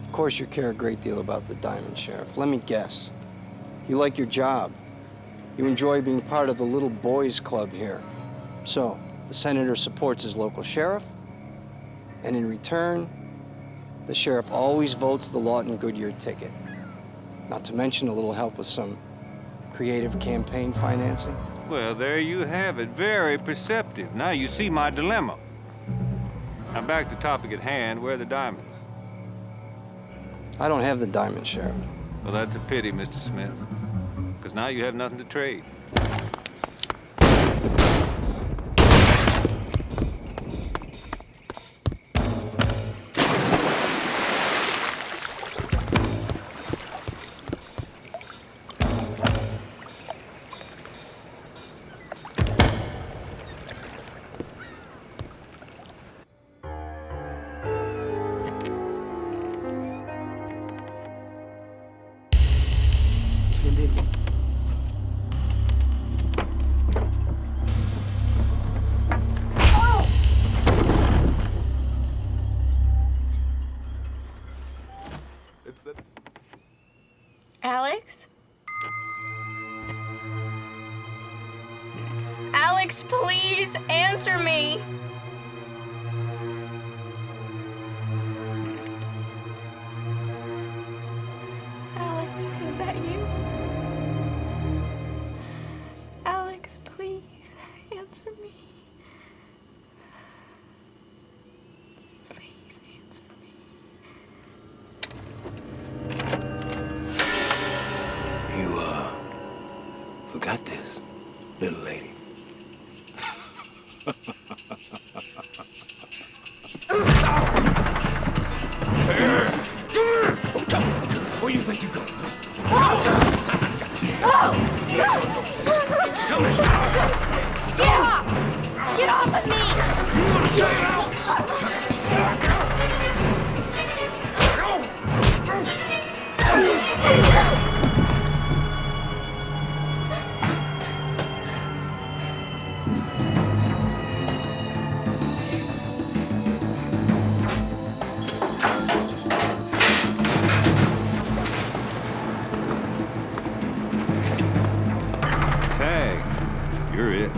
Of course you care a great deal about the diamond, Sheriff. Let me guess. You like your job. You enjoy being part of the little boys club here. So, the senator supports his local sheriff, and in return, the sheriff always votes the Lawton Goodyear ticket. Not to mention a little help with some creative campaign financing. Well, there you have it. Very perceptive. Now you see my dilemma. Now back to the topic at hand. Where are the diamonds? I don't have the diamond, Sheriff. Well, that's a pity, Mr. Smith. Because now you have nothing to trade. Alex? Alex, please answer me. Alex, is that you? Alex, please answer me. Please answer me. You, forgot this, little lady. Where you think you go? Get off! Get off of me! Tag, you're it.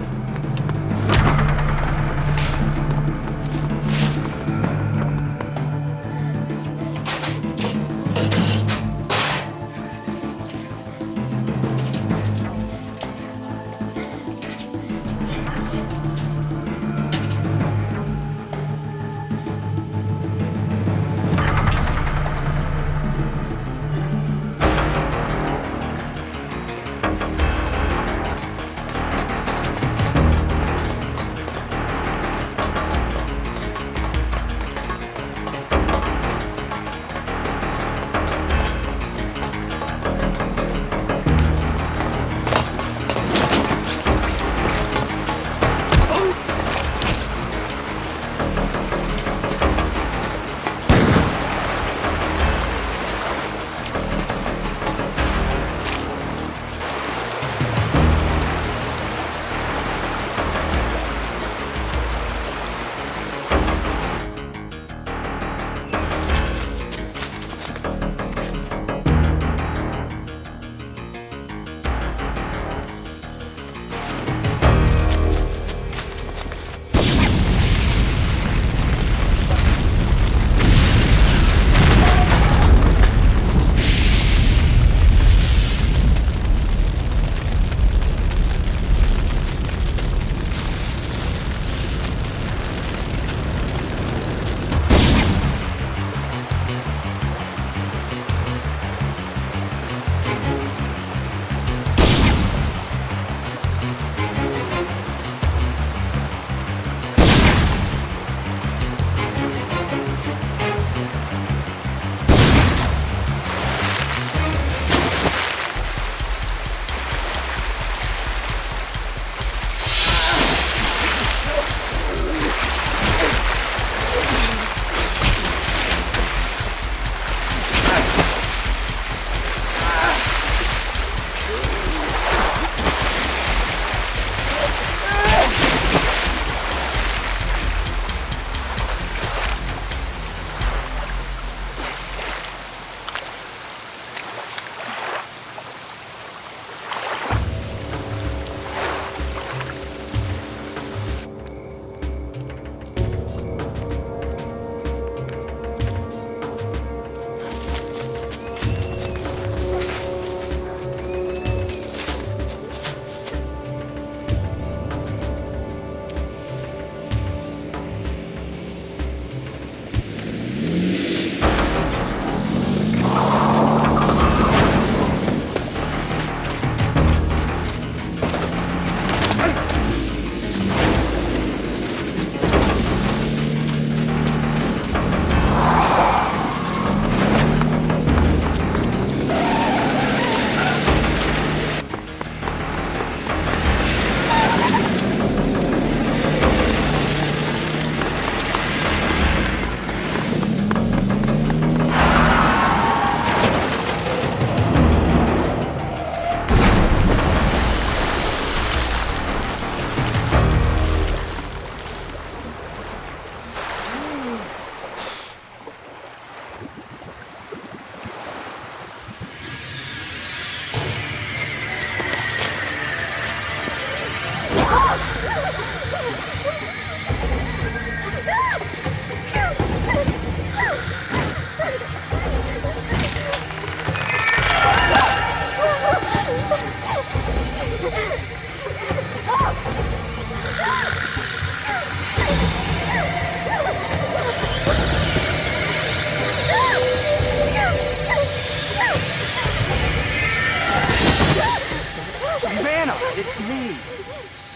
Savannah, it's me,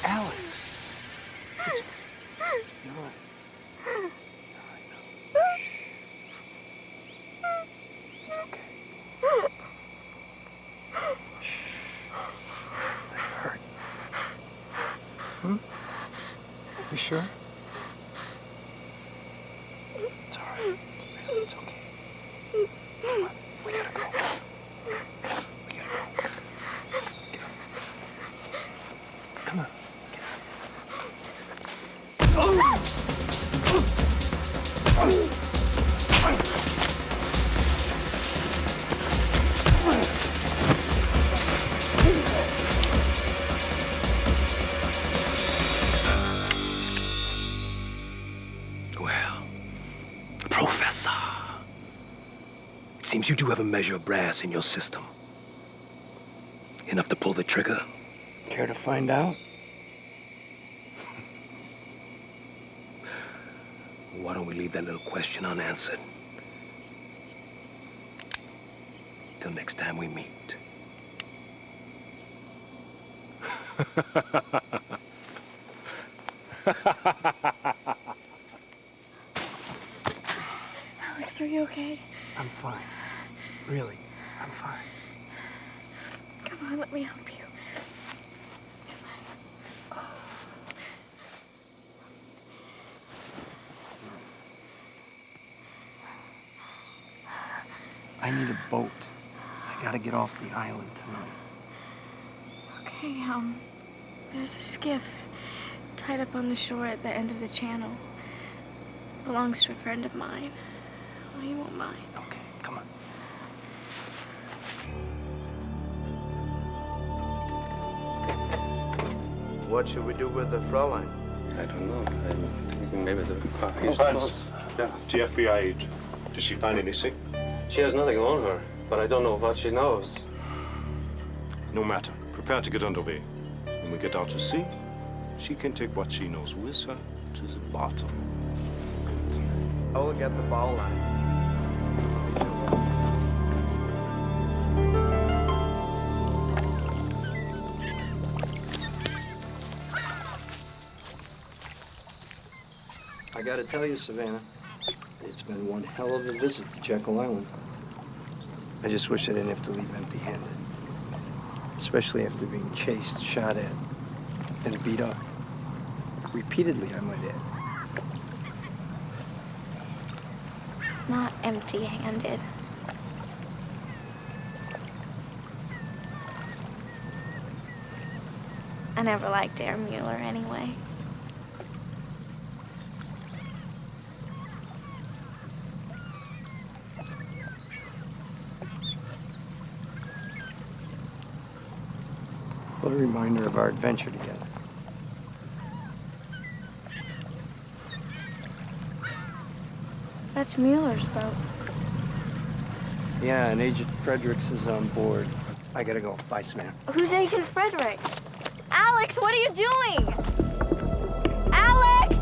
Alex. You're all right. It's okay. That hurt. Hmm? You sure? It's all right. It's okay. Come on, we gotta go. We gotta go. Get up. Come on. Get Well, Professor, it seems you do have a measure of brass in your system. Enough to pull the trigger. Care to find out? Why don't we leave that little question unanswered? Till next time we meet. Alex, are you okay? I'm fine. Really, I'm fine. Come on, let me help you. I need a boat. I gotta get off the island tonight. Okay, there's a skiff tied up on the shore at the end of the channel. Belongs to a friend of mine. Oh, you won't mind. Okay, come on. What should we do with the Fräulein? I don't know. I'm thinking maybe the car is Hans, closed. yeah, the FBI agent. Did she find anything? She has nothing on her, but I don't know what she knows. No matter. Prepare to get underway. When we get out to sea, she can take what she knows with her to the bottom. I will get the bow line. I gotta tell you, Savannah, it's been one hell of a visit to Jekyll Island. I just wish I didn't have to leave empty-handed. Especially after being chased, shot at, and beat up. Repeatedly, I might add. Not empty-handed. I never liked Aaron Mueller anyway. What a reminder of our adventure together. That's Mueller's boat. Yeah, and Agent Fredericks is on board. I gotta go. Bye, Savannah. Who's Agent Frederick? Alex, what are you doing? Alex!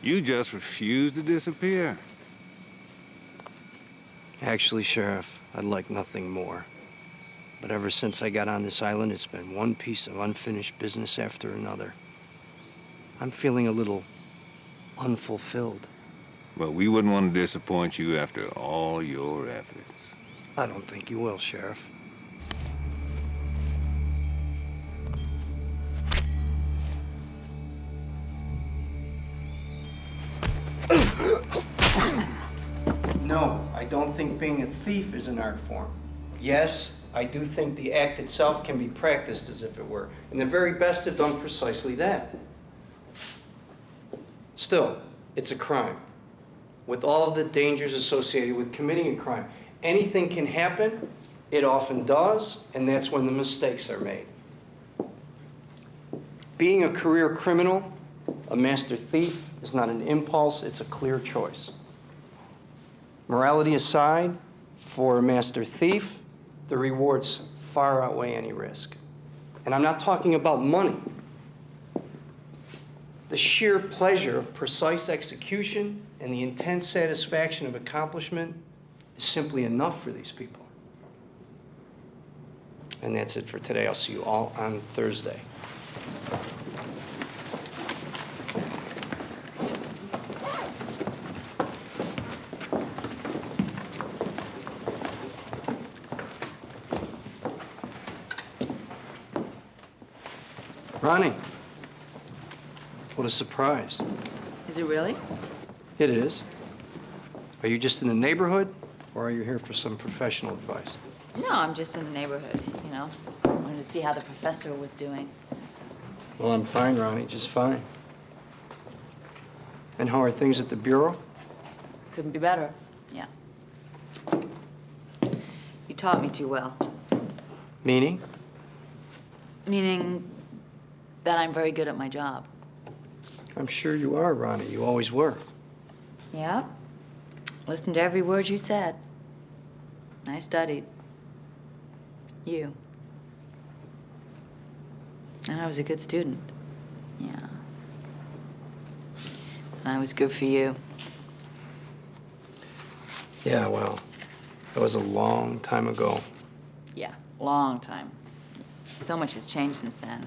You just refuse to disappear. Actually, Sheriff, I'd like nothing more. But ever since I got on this island, it's been one piece of unfinished business after another. I'm feeling a little unfulfilled. But we wouldn't want to disappoint you after all your efforts. I don't think you will, Sheriff. No, I don't think being a thief is an art form. Yes, I do think the act itself can be practiced as if it were, and the very best have done precisely that. Still, it's a crime, with all of the dangers associated with committing a crime. Anything can happen, it often does, and that's when the mistakes are made. Being a career criminal, a master thief, is not an impulse, it's a clear choice. Morality aside, for a master thief, the rewards far outweigh any risk. And I'm not talking about money. The sheer pleasure of precise execution and the intense satisfaction of accomplishment is simply enough for these people. And that's it for today. I'll see you all on Thursday. Ronnie, what a surprise. Is it really? It is. Are you just in the neighborhood, or are you here for some professional advice? No, I'm just in the neighborhood, you know. I wanted to see how the professor was doing. Well, I'm fine, Ronnie, just fine. And how are things at the Bureau? Couldn't be better. Yeah. You taught me too well. Meaning? Meaning that I'm very good at my job. I'm sure you are, Ronnie. You always were. Yeah. Listened to every word you said. I studied. You. And I was a good student. Yeah. And I was good for you. Yeah, well, that was a long time ago. Yeah, long time. So much has changed since then.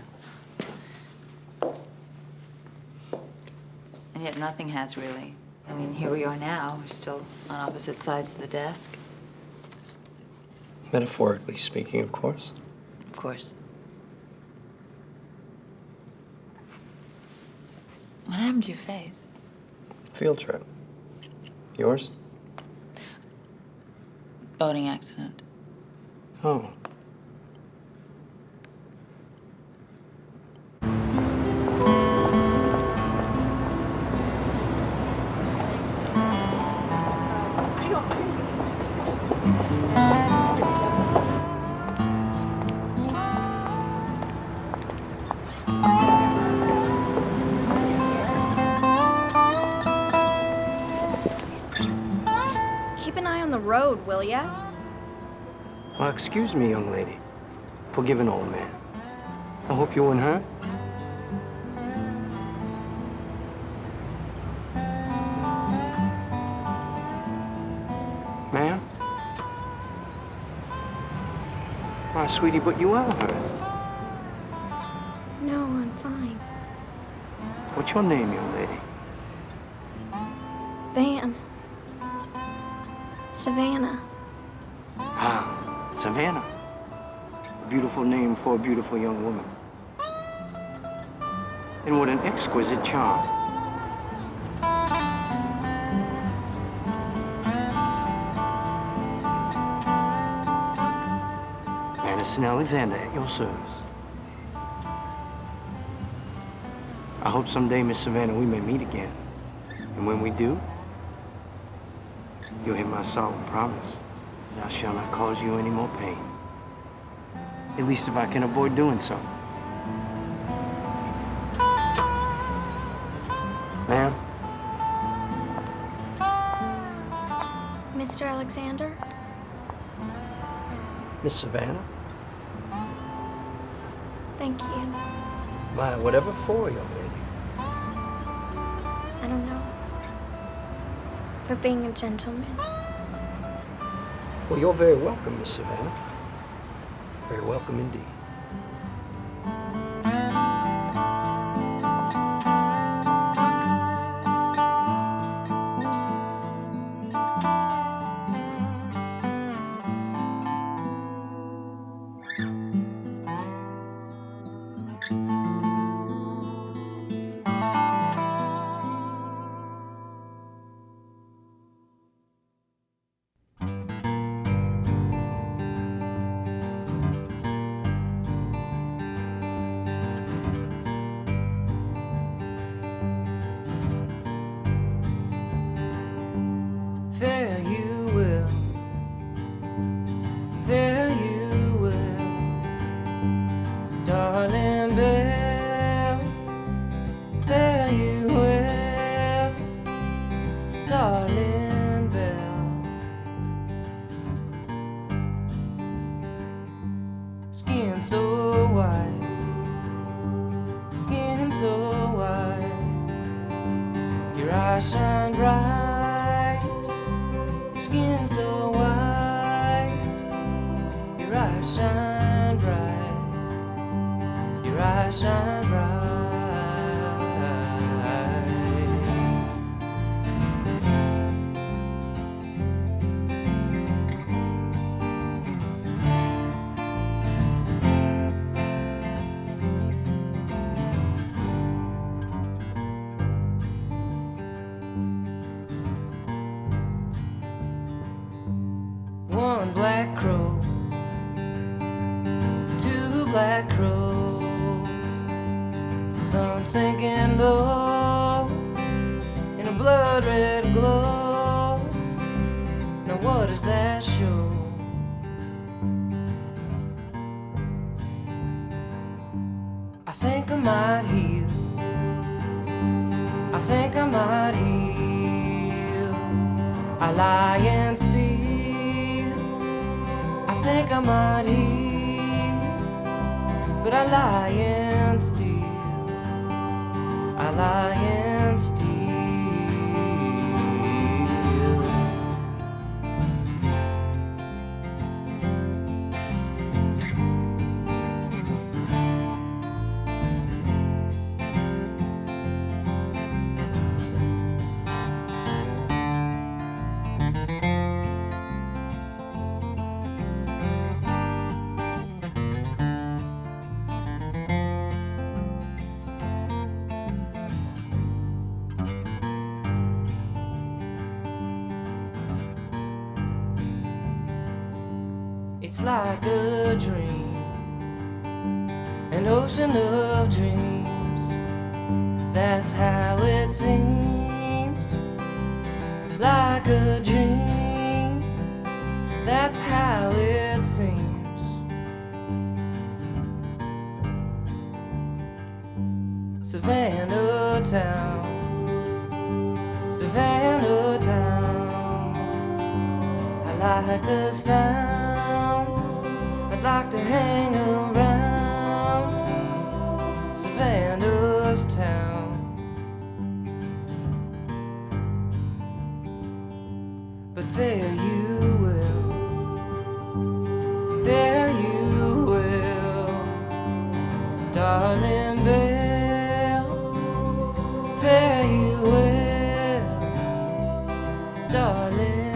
And yet nothing has really. I mean, here we are now. We're still on opposite sides of the desk. Metaphorically speaking, of course. Of course. What happened to your face? Field trip. Yours? Boating accident. Oh. Keep an eye on the road, will ya? Well, excuse me, young lady. Forgive an old man. I hope you weren't hurt. Ma'am? Why, sweetie, but you are hurt. No, I'm fine. What's your name, young lady? Van. Savannah. Ah, Savannah. A beautiful name for a beautiful young woman. And what an exquisite charm. Madison Alexander at your service. I hope someday, Miss Savannah, we may meet again. And when we do, you'll hear my solemn promise that I shall not cause you any more pain. At least if I can avoid doing so. Ma'am? Mr. Alexander? Miss Savannah? Thank you. My, whatever for, young lady. I don't know. For being a gentleman. Well, you're very welcome, Miss Savannah. Very welcome indeed. Fare you well, fare you well, darling Belle, fare you well, darling Belle. Skin so white, skin so white, your eyes shine bright. Skin so white, your eyes shine bright, your eyes shine bright. One black crow, two black crows, sun sinking low in a blood red glow. does that show? I think I might heal. I think I might heal. I lie and steal. I think I might heal. But I lie and steal. I lie and steal. It's like a dream, an ocean of dreams. That's how it seems. Like a dream, that's how it seems. Savannah town, Savannah town. I like the sound. I'd like to hang around Savannah's town. But there you will, there you will, darling Belle, there you will, darling.